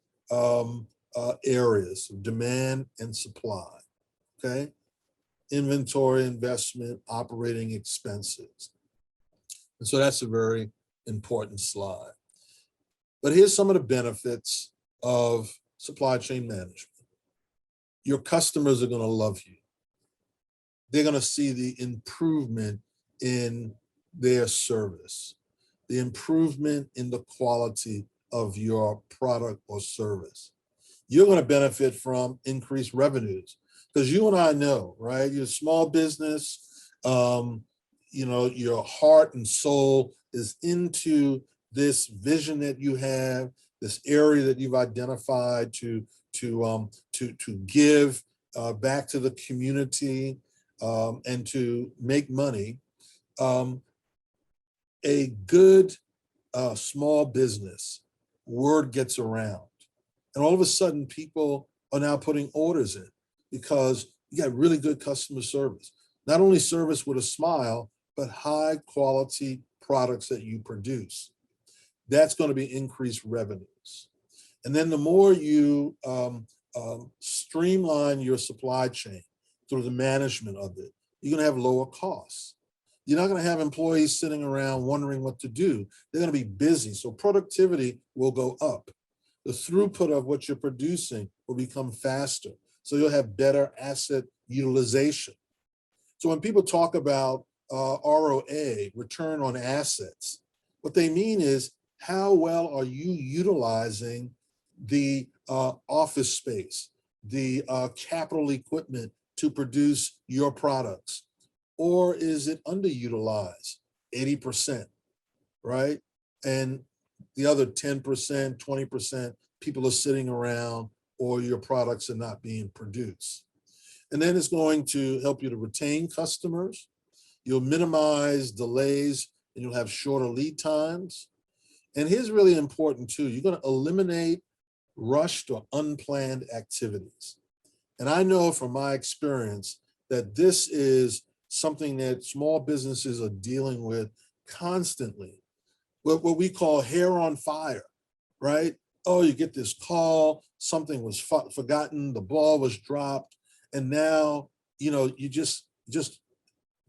areas of demand and supply, okay? Inventory, investment, operating expenses. And so that's a very important slide. But here's some of the benefits of supply chain management. Your customers are going to love you. They're going to see the improvement in their service, the improvement in the quality of your product or service. You're going to benefit from increased revenues because you and I know, right? You're a small business, your heart and soul is into this vision that you have, this area that you've identified to give back to the community and to make money. A good small business, word gets around. And all of a sudden, people are now putting orders in because you got really good customer service. Not only service with a smile, but high quality products that you produce. That's going to be increased revenues. And then the more you streamline your supply chain through the management of it, you're going to have lower costs. You're not going to have employees sitting around wondering what to do. They're going to be busy. So productivity will go up. The throughput of what you're producing will become faster. So you'll have better asset utilization. So when people talk about ROA, return on assets, what they mean is how well are you utilizing the office space, the capital equipment to produce your products? Or is it underutilized, 80%, right? And the other 10%, 20%, people are sitting around or your products are not being produced. And then it's going to help you to retain customers. You'll minimize delays and you'll have shorter lead times. And here's really important too, you're going to eliminate rushed or unplanned activities. And I know from my experience that this is something that small businesses are dealing with constantly, what we call hair on fire, right? Oh, you get this call, something was forgotten, the ball was dropped, and now, you just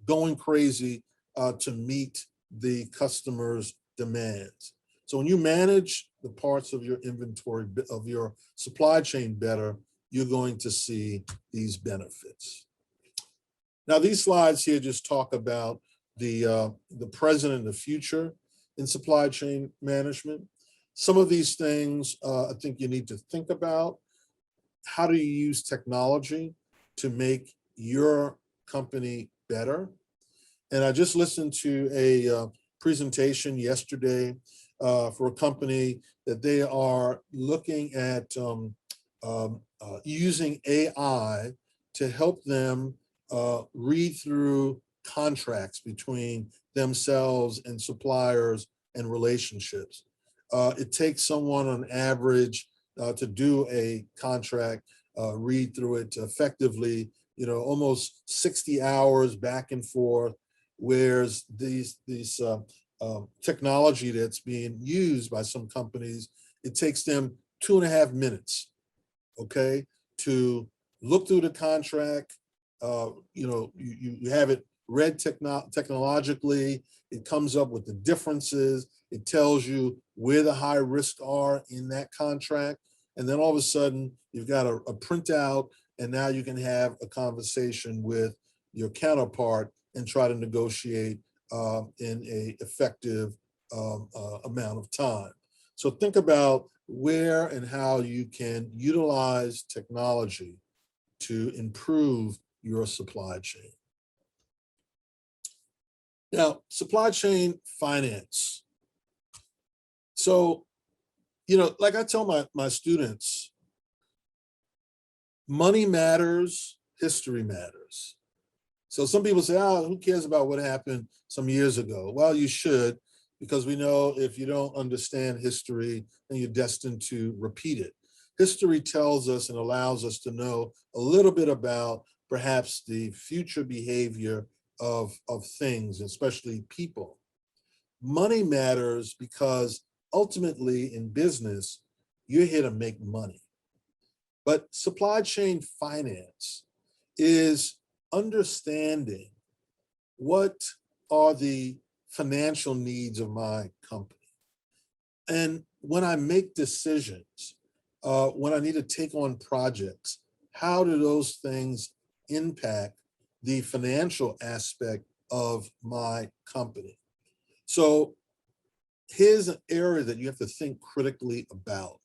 going crazy to meet the customer's demands. So when you manage the parts of your inventory, of your supply chain better, you're going to see these benefits. Now, these slides here just talk about the present and the future in supply chain management. Some of these things I think you need to think about. How do you use technology to make your company better? And I just listened to a presentation yesterday for a company that they are looking at using AI to help them read through contracts between themselves and suppliers and relationships. It takes someone on average to do a contract, read through it effectively, almost 60 hours back and forth, whereas these technology that's being used by some companies, it takes them 2.5 minutes, okay, to look through the contract. You have it read technologically. It comes up with the differences. It tells you where the high risks are in that contract. And then all of a sudden, you've got a printout, and now you can have a conversation with your counterpart and try to negotiate in a effective amount of time. So think about where and how you can utilize technology to improve your supply chain. Now, supply chain finance. So, like I tell my students, money matters, history matters. So some people say, oh, who cares about what happened some years ago? Well, you should, because we know if you don't understand history, then you're destined to repeat it. History tells us and allows us to know a little bit about perhaps the future behavior of things, especially people. Money matters because ultimately in business, you're here to make money. But supply chain finance is understanding what are the financial needs of my company. And when I make decisions, when I need to take on projects, how do those things impact the financial aspect of my company? So here's an area that you have to think critically about.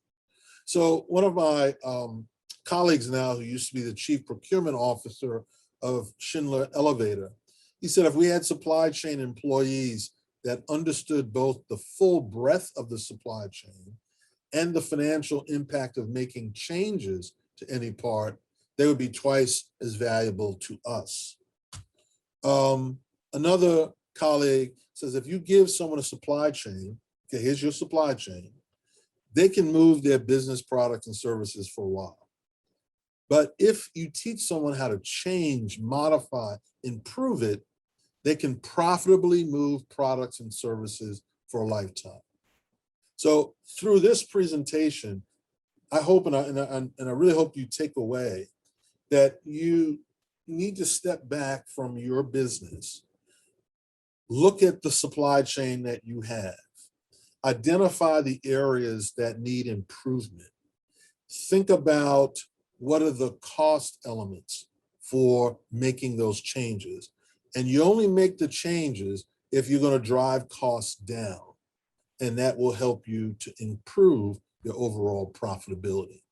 So one of my colleagues now, who used to be the chief procurement officer of Schindler Elevator, he said, if we had supply chain employees that understood both the full breadth of the supply chain and the financial impact of making changes to any part, they would be twice as valuable to us. Another colleague says, if you give someone a supply chain, okay, here's your supply chain, they can move their business products and services for a while. But if you teach someone how to change, modify, improve it, they can profitably move products and services for a lifetime. So through this presentation, I hope, and I really hope you take away that you need to step back from your business, look at the supply chain that you have, identify the areas that need improvement, think about what are the cost elements for making those changes. And you only make the changes if you're going to drive costs down, and that will help you to improve your overall profitability.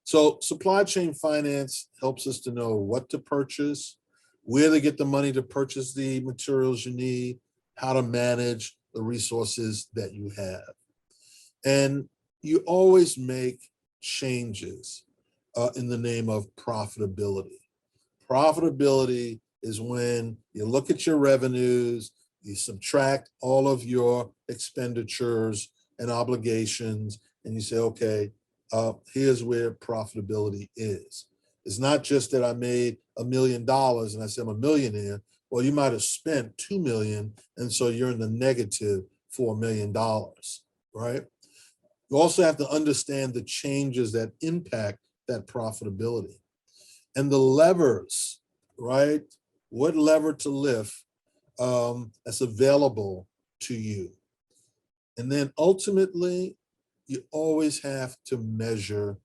So supply chain finance helps us to know what to purchase, where to get the money to purchase the materials you need, how to manage the resources that you have. And you always make changes in the name of profitability. Profitability is when you look at your revenues, you subtract all of your expenditures and obligations, and you say, okay, here's where profitability is. It's not just that I made $1 million and I said I'm a millionaire. Well, you might have spent $2 million, and so you're in the negative for $1 million, right? You also have to understand the changes that impact that profitability and the levers, right? What lever to lift that's available to you. And then ultimately, you always have to measure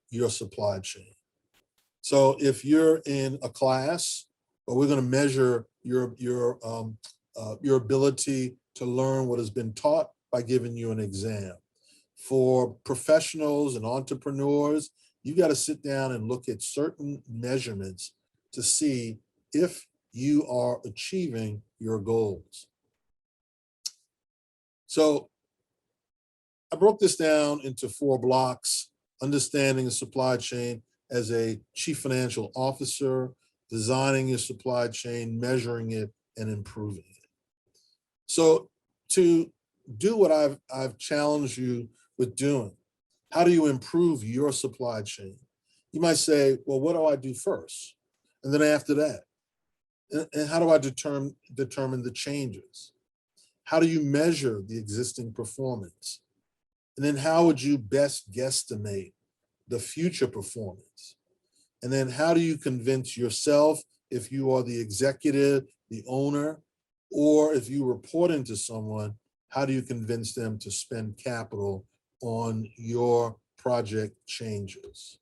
your supply chain. So if you're in a class, well, we're going to measure your ability to learn what has been taught by giving you an exam. For professionals and entrepreneurs, you got to sit down and look at certain measurements to see if you are achieving your goals. So I broke this down into 4 blocks: understanding the supply chain as a chief financial officer, designing your supply chain, measuring it, and improving it. So to do what I've challenged you with doing, how do you improve your supply chain? You might say, well, what do I do first? And then after that, and how do I determine the changes? How do you measure the existing performance? And then how would you best guesstimate the future performance? And then how do you convince yourself, if you are the executive, the owner, or if you report into someone, how do you convince them to spend capital on your project changes?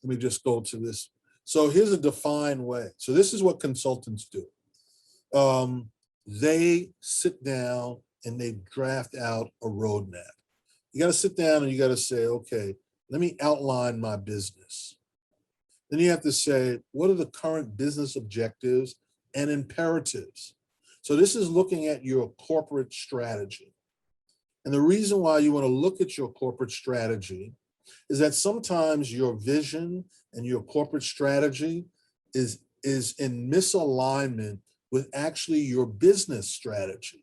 Let me just go to this. So here's a defined way. So this is what consultants do. They sit down and they draft out a roadmap. You got to sit down and you got to say, okay, let me outline my business. Then you have to say, what are the current business objectives and imperatives? So this is looking at your corporate strategy. And the reason why you want to look at your corporate strategy is that sometimes your vision and your corporate strategy is in misalignment with actually your business strategy.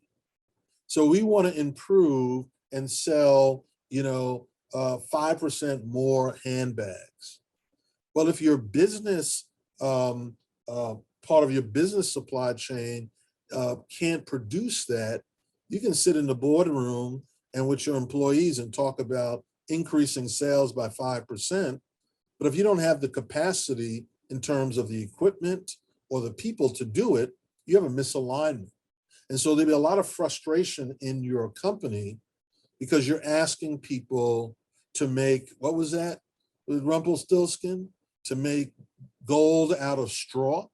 So we want to improve and sell, 5% more handbags. Well, if your business, part of your business supply chain can't produce that, you can sit in the boardroom and with your employees and talk about increasing sales by 5%. But if you don't have the capacity in terms of the equipment or the people to do it, you have a misalignment. And so there'll be a lot of frustration in your company because you're asking people to make, what was that with Rumpelstiltskin? To make gold out of straw,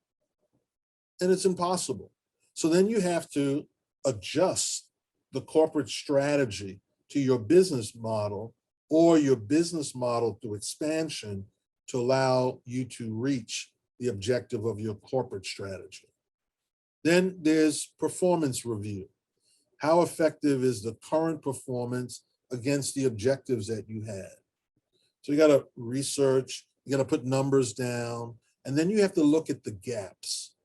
and it's impossible. So then you have to adjust the corporate strategy to your business model or your business model through expansion to allow you to reach the objective of your corporate strategy. Then there's performance review. How effective is the current performance against the objectives that you had? So you got to research, you got to put numbers down, and then you have to look at the gaps,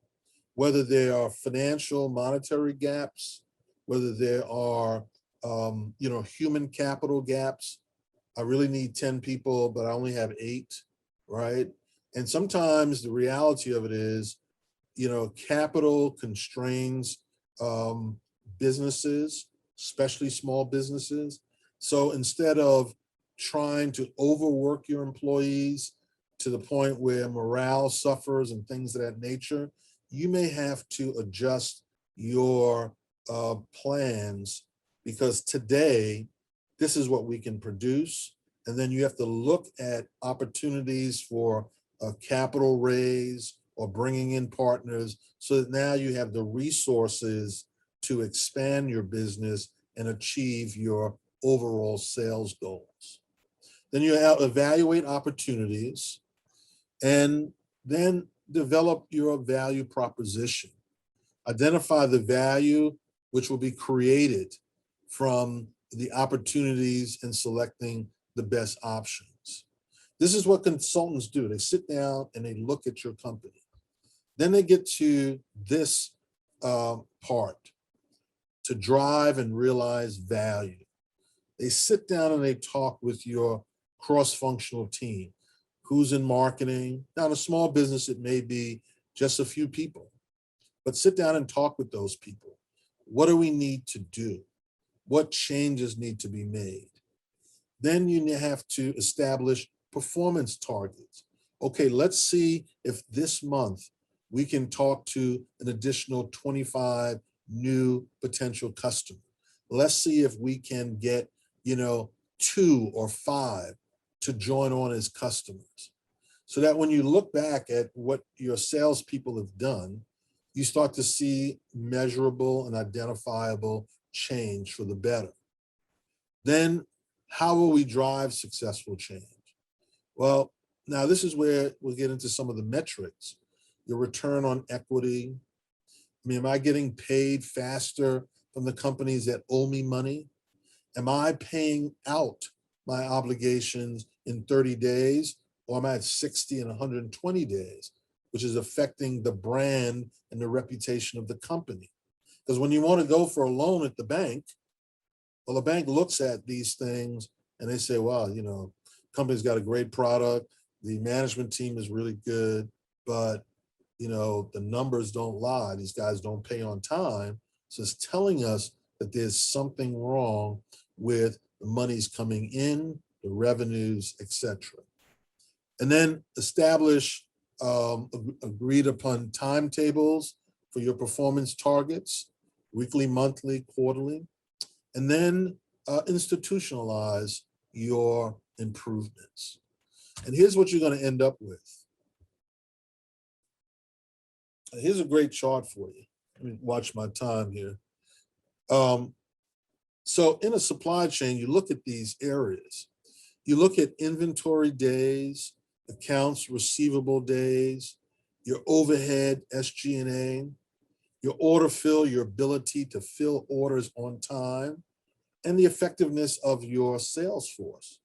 whether there are financial, monetary gaps, whether there are, human capital gaps. I really need 10 people, but I only have 8, right? And sometimes the reality of it is, capital constrains businesses, especially small businesses. So instead of trying to overwork your employees to the point where morale suffers and things of that nature, you may have to adjust your plans because today, this is what we can produce. And then you have to look at opportunities for a capital raise or bringing in partners so that now you have the resources to expand your business and achieve your overall sales goals. Then you evaluate opportunities and then develop your value proposition. Identify the value which will be created from the opportunities and selecting the best options. This is what consultants do. They sit down and they look at your company. Then they get to this part, to drive and realize value. They sit down and they talk with your cross-functional team. Who's in marketing? Now, in a small business, it may be just a few people, but sit down and talk with those people. What do we need to do? What changes need to be made? Then you have to establish performance targets. Okay, let's see if this month we can talk to an additional 25 new potential customers. Let's see if we can get, 2 or 5 to join on as customers. So that when you look back at what your salespeople have done, you start to see measurable and identifiable change for the better. Then how will we drive successful change? Well, now this is where we'll get into some of the metrics. Your return on equity. Am I getting paid faster from the companies that owe me money? Am I paying out my obligations in 30 days, or am I at 60 and 120 days, which is affecting the brand and the reputation of the company? Because when you want to go for a loan at the bank, well, the bank looks at these things and they say, well, company's got a great product, the management team is really good, but the numbers don't lie. These guys don't pay on time. So it's telling us that there's something wrong with the monies coming in, the revenues, etc. And then establish agreed upon timetables for your performance targets, weekly, monthly, quarterly, and then institutionalize your improvements. And here's what you're going to end up with. Here's a great chart for you. Let me watch my time here. So in a supply chain, you look at these areas. You look at inventory days, accounts receivable days, your overhead, SG&A, your order fill, your ability to fill orders on time, and the effectiveness of your sales force.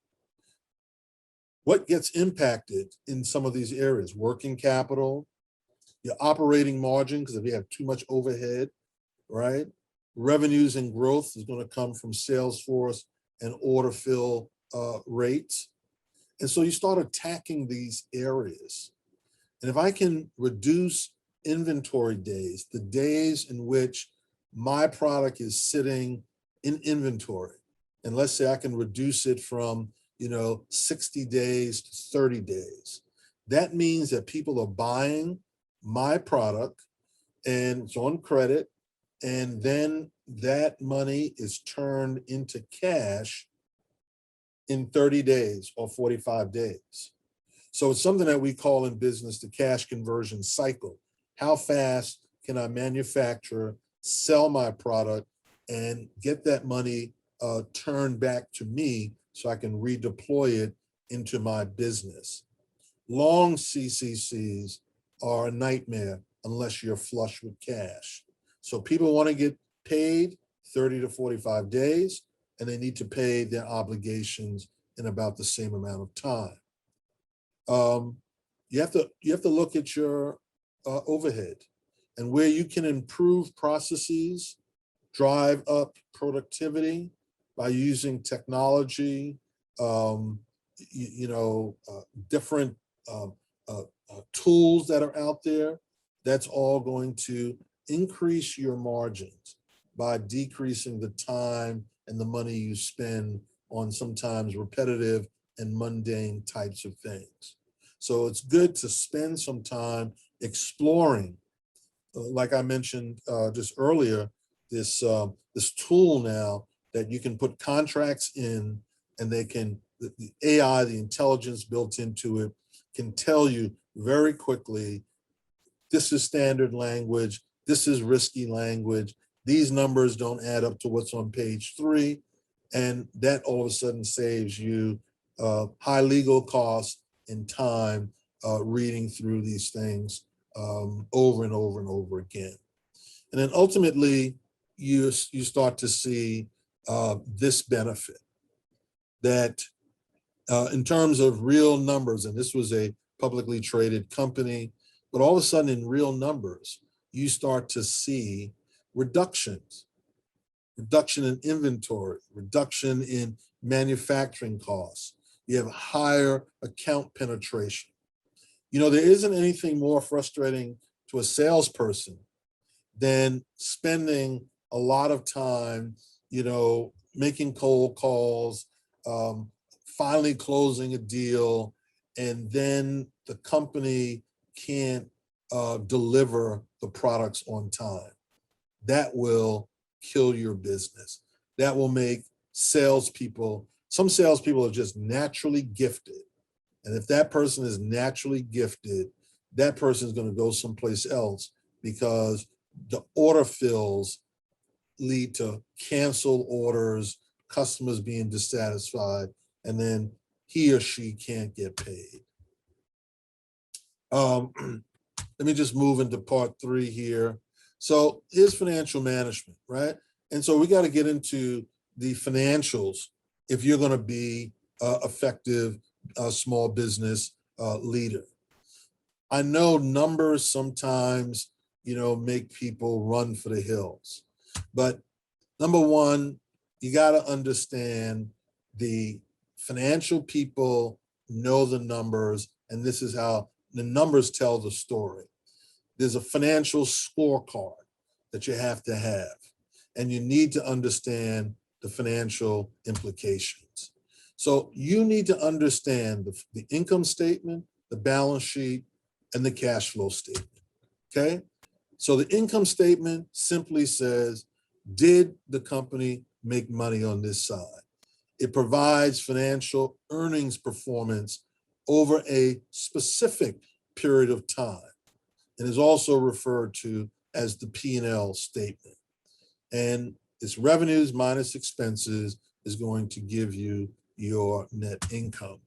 What gets impacted in some of these areas? Working capital, your operating margin, because if you have too much overhead, right? Revenues and growth is going to come from sales force and order fill rates. And so you start attacking these areas. And if I can reduce inventory days, the days in which my product is sitting in inventory, and let's say I can reduce it from 60 days to 30 days, that means that people are buying my product and it's on credit, and then that money is turned into cash in 30 days or 45 days. So it's something that we call in business the cash conversion cycle. How fast can I manufacture, sell my product, and get that money turned back to me so I can redeploy it into my business? Long CCCs are a nightmare unless you're flush with cash. So people want to get paid 30 to 45 days, and they need to pay their obligations in about the same amount of time. You have to look at your overhead and where you can improve processes, drive up productivity by using technology, different tools that are out there. That's all going to increase your margins by decreasing the time and the money you spend on sometimes repetitive and mundane types of things. So it's good to spend some time exploring, like I mentioned just earlier, this tool now that you can put contracts in, and they can, the AI, the intelligence built into it, can tell you very quickly, this is standard language, this is risky language, these numbers don't add up to what's on page 3, and that all of a sudden saves you high legal costs and time reading through these things over and over and over again. And then ultimately, you start to see this benefit, that in terms of real numbers, and this was a publicly traded company, but all of a sudden in real numbers, you start to see reductions, reduction in inventory, reduction in manufacturing costs. You have higher account penetration. There isn't anything more frustrating to a salesperson than spending a lot of time, making cold calls, finally closing a deal, and then the company can't deliver the products on time. That will kill your business. That will make salespeople, some salespeople are just naturally gifted. And if that person is naturally gifted, that person is going to go someplace else, because the order fills lead to canceled orders, customers being dissatisfied, and then he or she can't get paid. Let me just move into part 3 here. So here's financial management, right? And so we got to get into the financials if you're going to be effective small business leader. I know numbers sometimes, make people run for the hills. But number one, you got to understand the financial people know the numbers, and this is how the numbers tell the story. There's a financial scorecard that you have to have, and you need to understand the financial implications. So you need to understand the income statement, the balance sheet, and the cash flow statement, okay? So the income statement simply says, did the company make money on this side? It provides financial earnings performance over a specific period of time, and is also referred to as the P&L statement. And its revenues minus expenses is going to give you your net income.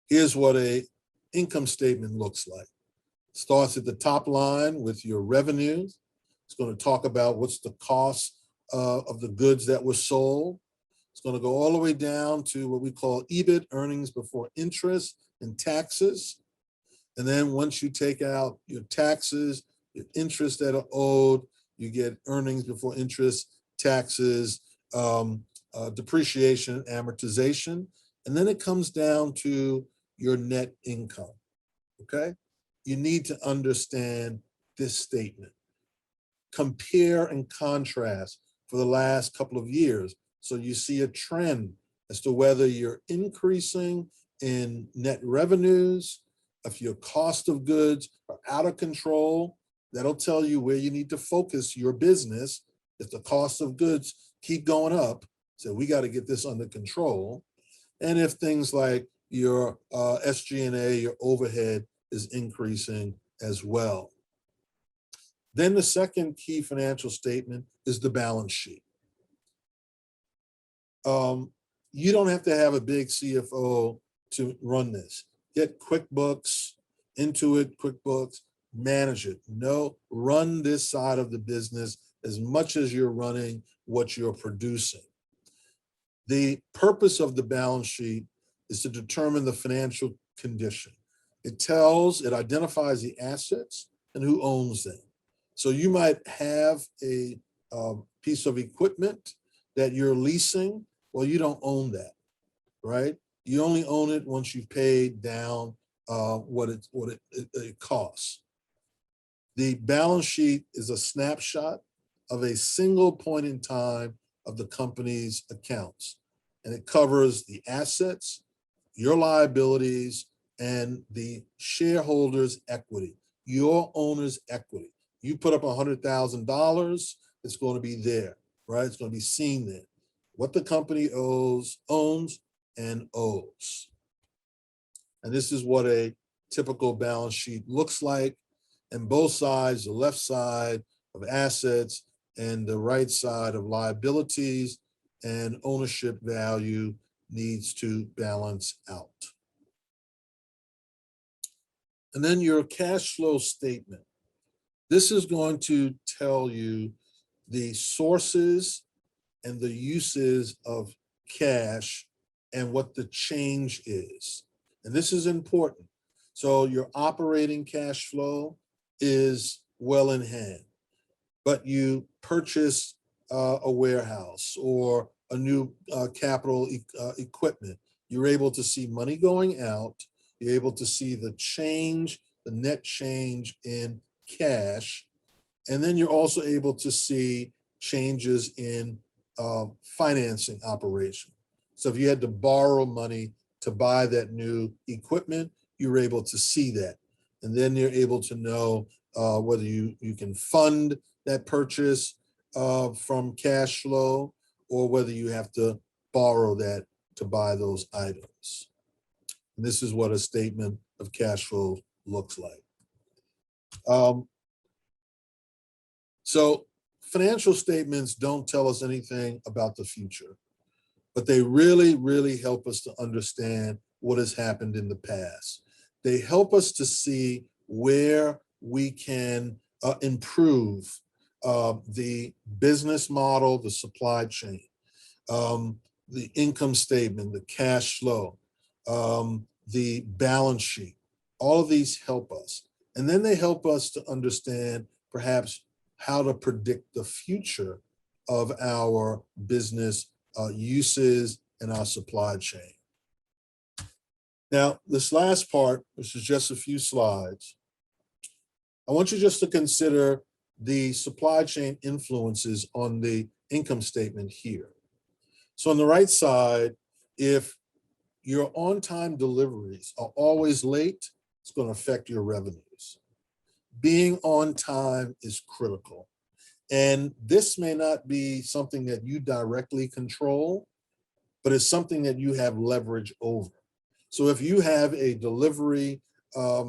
Here's what an income statement looks like. Starts at the top line with your revenues. It's going to talk about what's the cost of the goods that were sold. It's going to go all the way down to what we call EBIT, earnings before interest and taxes. And then once you take out your taxes, your interest that are owed, you get earnings before interest, taxes, depreciation, amortization. And then it comes down to your net income, okay? You need to understand this statement. Compare and contrast for the last couple of years. So you see a trend as to whether you're increasing in net revenues, if your cost of goods are out of control. That'll tell you where you need to focus your business. If the cost of goods keep going up, so we got to get this under control. And if things like your SG&A, your overhead is increasing as well. Then the second key financial statement is the balance sheet. You don't have to have a big CFO to run this. Get QuickBooks, Intuit QuickBooks, manage it. No, run this side of the business as much as you're running what you're producing. The purpose of the balance sheet is to determine the financial condition. It identifies the assets and who owns them. So you might have a piece of equipment that you're leasing. Well, you don't own that, right? You only own it once you've paid down what it costs. The balance sheet is a snapshot of a single point in time of the company's accounts. And it covers the assets, your liabilities, and the shareholders' equity, your owner's equity. You put up $100,000, it's going to be there, right? It's going to be seen there. What the company owns, and owes. And this is what a typical balance sheet looks like. And both sides, the left side of assets and the right side of liabilities and ownership value needs to balance out. And then your cash flow statement. This is going to tell you the sources and the uses of cash and what the change is. And this is important. So your operating cash flow is well in hand, but you purchase a warehouse or a new capital equipment. You're able to see money going out. You're able to see the change, the net change in cash. And then you're also able to see changes in financing operation. So if you had to borrow money to buy that new equipment, you're able to see that. And then you're able to know whether you can fund that purchase from cash flow or whether you have to borrow that to buy those items. And this is what a statement of cash flow looks like. So financial statements don't tell us anything about the future, but they really, really help us to understand what has happened in the past. They help us to see where we can improve the business model, the supply chain, the income statement, the cash flow, the balance sheet. All of these help us. And then they help us to understand perhaps how to predict the future of our business uses and our supply chain. Now, this last part, which is just a few slides, I want you just to consider the supply chain influences on the income statement here. So on the right side, if your on-time deliveries are always late, it's going to affect your revenues. Being on time is critical. And this may not be something that you directly control, but it's something that you have leverage over. So if you have a delivery a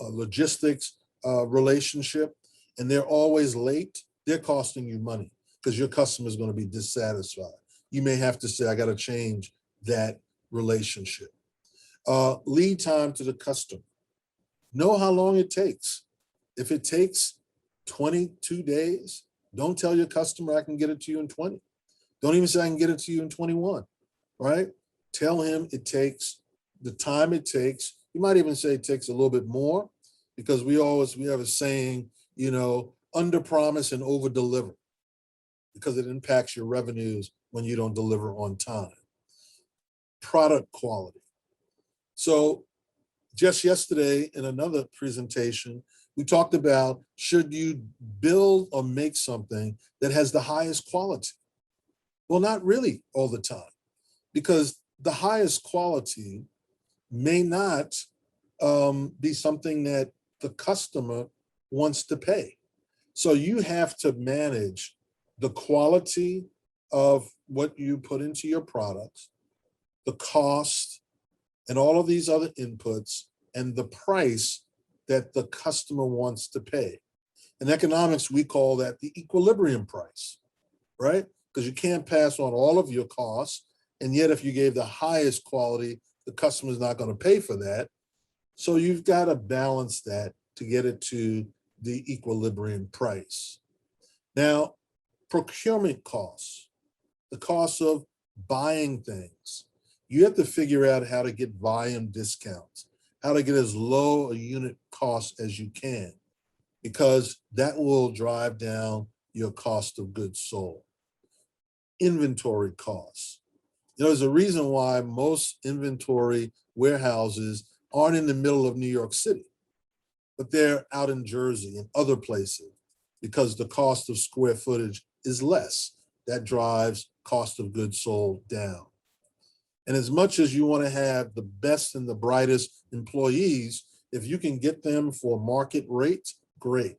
logistics relationship and they're always late, they're costing you money because your customer is going to be dissatisfied. You may have to say, I got to change that relationship. Lead time to the customer. Know how long it takes. If it takes 22 days, don't tell your customer I can get it to you in 20. Don't even say I can get it to you in 21, right? Tell him it takes the time it takes You might even say it takes a little bit more, because we have a saying, under promise and over deliver, because it impacts your revenues when you don't deliver on time. Product quality. So just yesterday in another presentation, we talked about, should you build or make something that has the highest quality? Well, not really all the time, because the highest quality may not be something that the customer wants to pay. So you have to manage the quality of what you put into your products, the cost, and all of these other inputs, and the price that the customer wants to pay. In economics, we call that the equilibrium price, right? Because you can't pass on all of your costs, and yet if you gave the highest quality, the customer's not going to pay for that. So you've got to balance that to get it to the equilibrium price. Now, procurement costs, the cost of buying things. You have to figure out how to get volume discounts, how to get as low a unit cost as you can, because that will drive down your cost of goods sold. Inventory costs. There's a reason why most inventory warehouses aren't in the middle of New York City, but they're out in Jersey and other places, because the cost of square footage is less. That drives cost of goods sold down. And as much as you want to have the best and the brightest employees, if you can get them for market rates, great.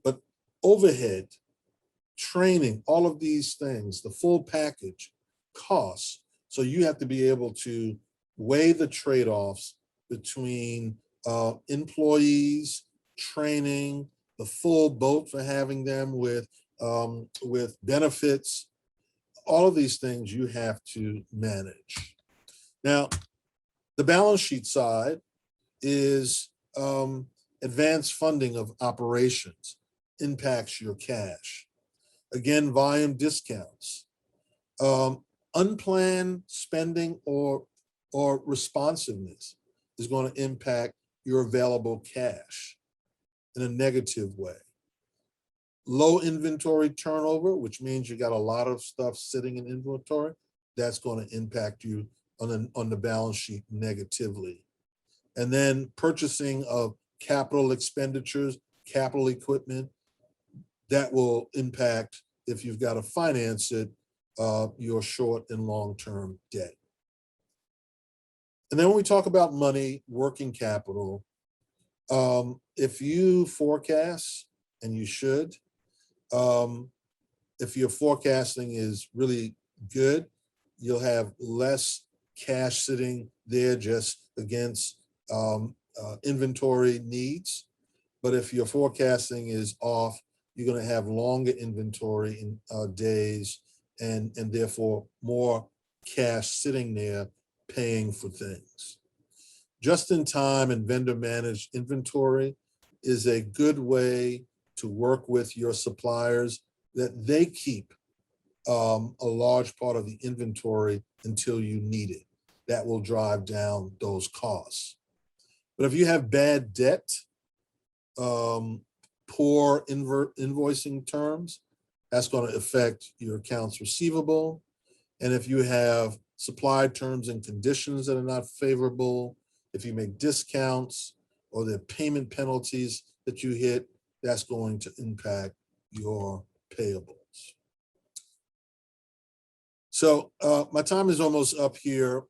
But overhead, training, all of these things, the full package costs. So you have to be able to weigh the trade-offs between employees, training, the full boat for having them with benefits. All of these things you have to manage. Now, the balance sheet side is advanced funding of operations impacts your cash. Again, volume discounts, unplanned spending or responsiveness is going to impact your available cash in a negative way. Low inventory turnover, which means you got a lot of stuff sitting in inventory, that's going to impact you on the balance sheet negatively. And then purchasing of capital expenditures, capital equipment, that will impact, if you've got to finance it, your short and long-term debt. And then when we talk about money, working capital, if you forecast, and you should, if your forecasting is really good, you'll have less cash sitting there just against inventory needs. But if your forecasting is off, you're going to have longer inventory in days, and therefore more cash sitting there paying for things. Just-in-time and vendor-managed inventory is a good way to work with your suppliers, that they keep a large part of the inventory until you need it. That will drive down those costs. But if you have bad debt, poor invoicing terms, that's going to affect your accounts receivable. And if you have supply terms and conditions that are not favorable, if you make discounts or there are payment penalties that you hit, that's going to impact your payables. So my time is almost up here,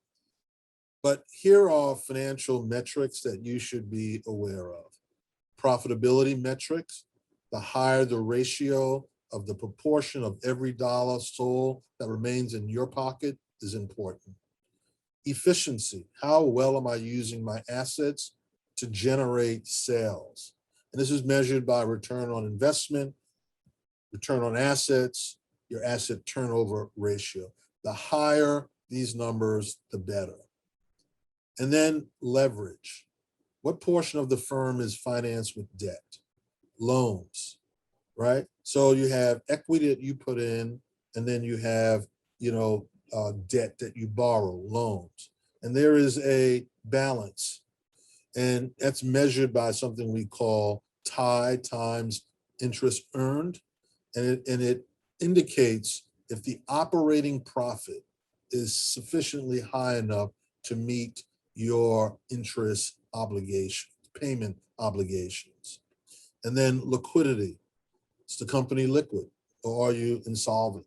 but here are financial metrics that you should be aware of. Profitability metrics: the higher the ratio of the proportion of every dollar sold that remains in your pocket is important. Efficiency: how well am I using my assets to generate sales? And this is measured by return on investment, return on assets, your asset turnover ratio. The higher these numbers, the better. And then leverage: what portion of the firm is financed with debt? Loans, right? So you have equity that you put in, and then you have, debt that you borrow, loans. And there is a balance. And that's measured by something we call TIE, times interest earned. And it indicates if the operating profit is sufficiently high enough to meet your interest obligations, payment obligations. And then liquidity. Is the company liquid or are you insolvent,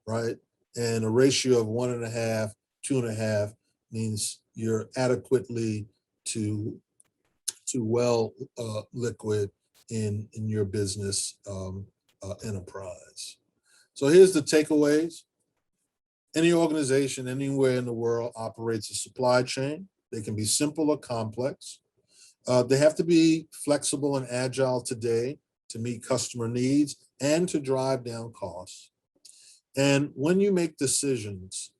right? And a ratio of 1.5, 2.5 means you're adequately to well liquid in your business enterprise. So here's the takeaways. Any organization anywhere in the world operates a supply chain. They can be simple or complex. They have to be flexible and agile today to meet customer needs and to drive down costs. And when you make decisions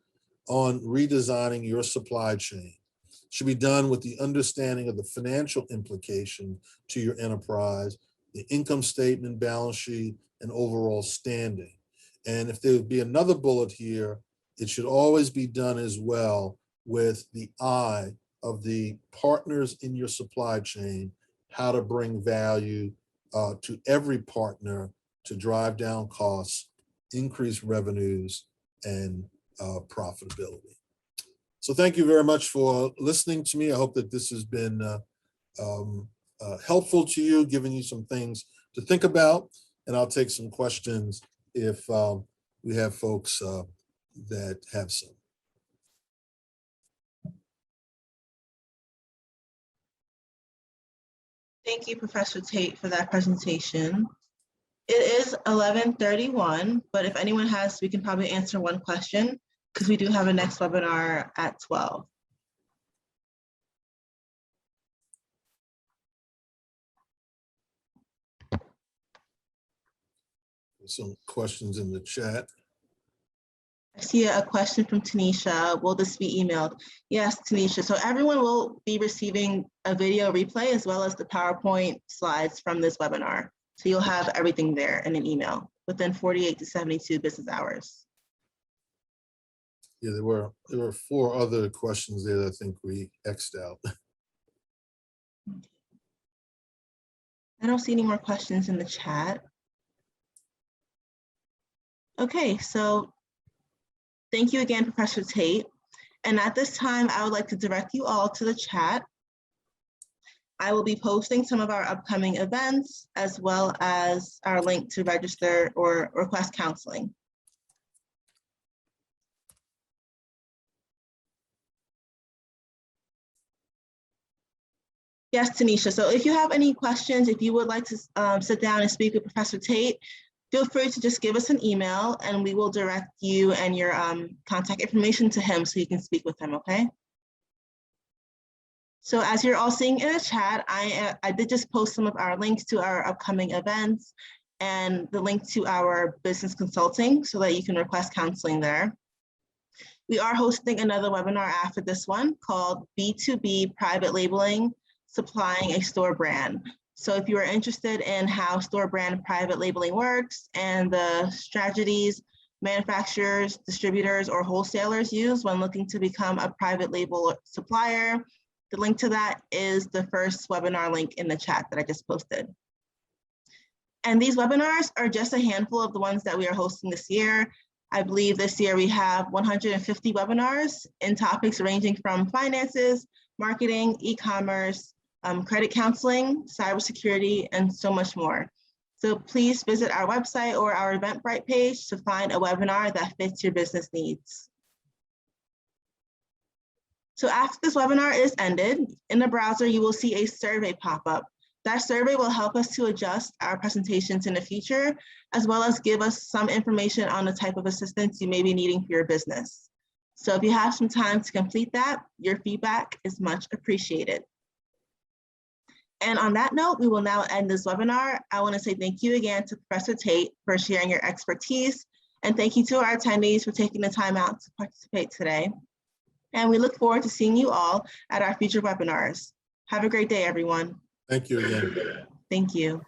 on redesigning your supply chain, it should be done with the understanding of the financial implication to your enterprise, the income statement, balance sheet, and overall standing. And if there would be another bullet here, it should always be done as well with the eye of the partners in your supply chain, how to bring value to every partner to drive down costs, increase revenues, and profitability. So thank you very much for listening to me. I hope that this has been helpful to you, giving you some things to think about. And I'll take some questions if we have folks that have some. Thank you, Professor Tate, for that presentation. It is 11:31, but if anyone has, we can probably answer one question because we do have a next webinar at 12. Some questions in the chat. I see a question from Tanisha. Will this be emailed? Yes, Tanisha. So everyone will be receiving a video replay as well as the PowerPoint slides from this webinar. So you'll have everything there in an email within 48 to 72 business hours. Yeah, there were 4 other questions there that I think we X'd out. I don't see any more questions in the chat. Okay, so thank you again, Professor Tate. And at this time, I would like to direct you all to the chat. I will be posting some of our upcoming events as well as our link to register or request counseling. Yes, Tanisha. So if you have any questions, if you would like to sit down and speak with Professor Tate, feel free to just give us an email and we will direct you and your contact information to him so you can speak with him, okay? So as you're all seeing in the chat, I did just post some of our links to our upcoming events and the link to our business consulting so that you can request counseling there. We are hosting another webinar after this one called B2B Private Labeling, Supplying a Store Brand. So if you are interested in how store brand private labeling works and the strategies manufacturers, distributors, or wholesalers use when looking to become a private label supplier, the link to that is the first webinar link in the chat that I just posted. And these webinars are just a handful of the ones that we are hosting this year. I believe this year we have 150 webinars in topics ranging from finances, marketing, e-commerce, credit counseling, cybersecurity, and so much more. So please visit our website or our Eventbrite page to find a webinar that fits your business needs. So after this webinar is ended, in the browser, you will see a survey pop up. That survey will help us to adjust our presentations in the future, as well as give us some information on the type of assistance you may be needing for your business. So if you have some time to complete that, your feedback is much appreciated. And on that note, we will now end this webinar. I want to say thank you again to Professor Tate for sharing your expertise, and thank you to our attendees for taking the time out to participate today. And we look forward to seeing you all at our future webinars. Have a great day, everyone. Thank you again. Thank you.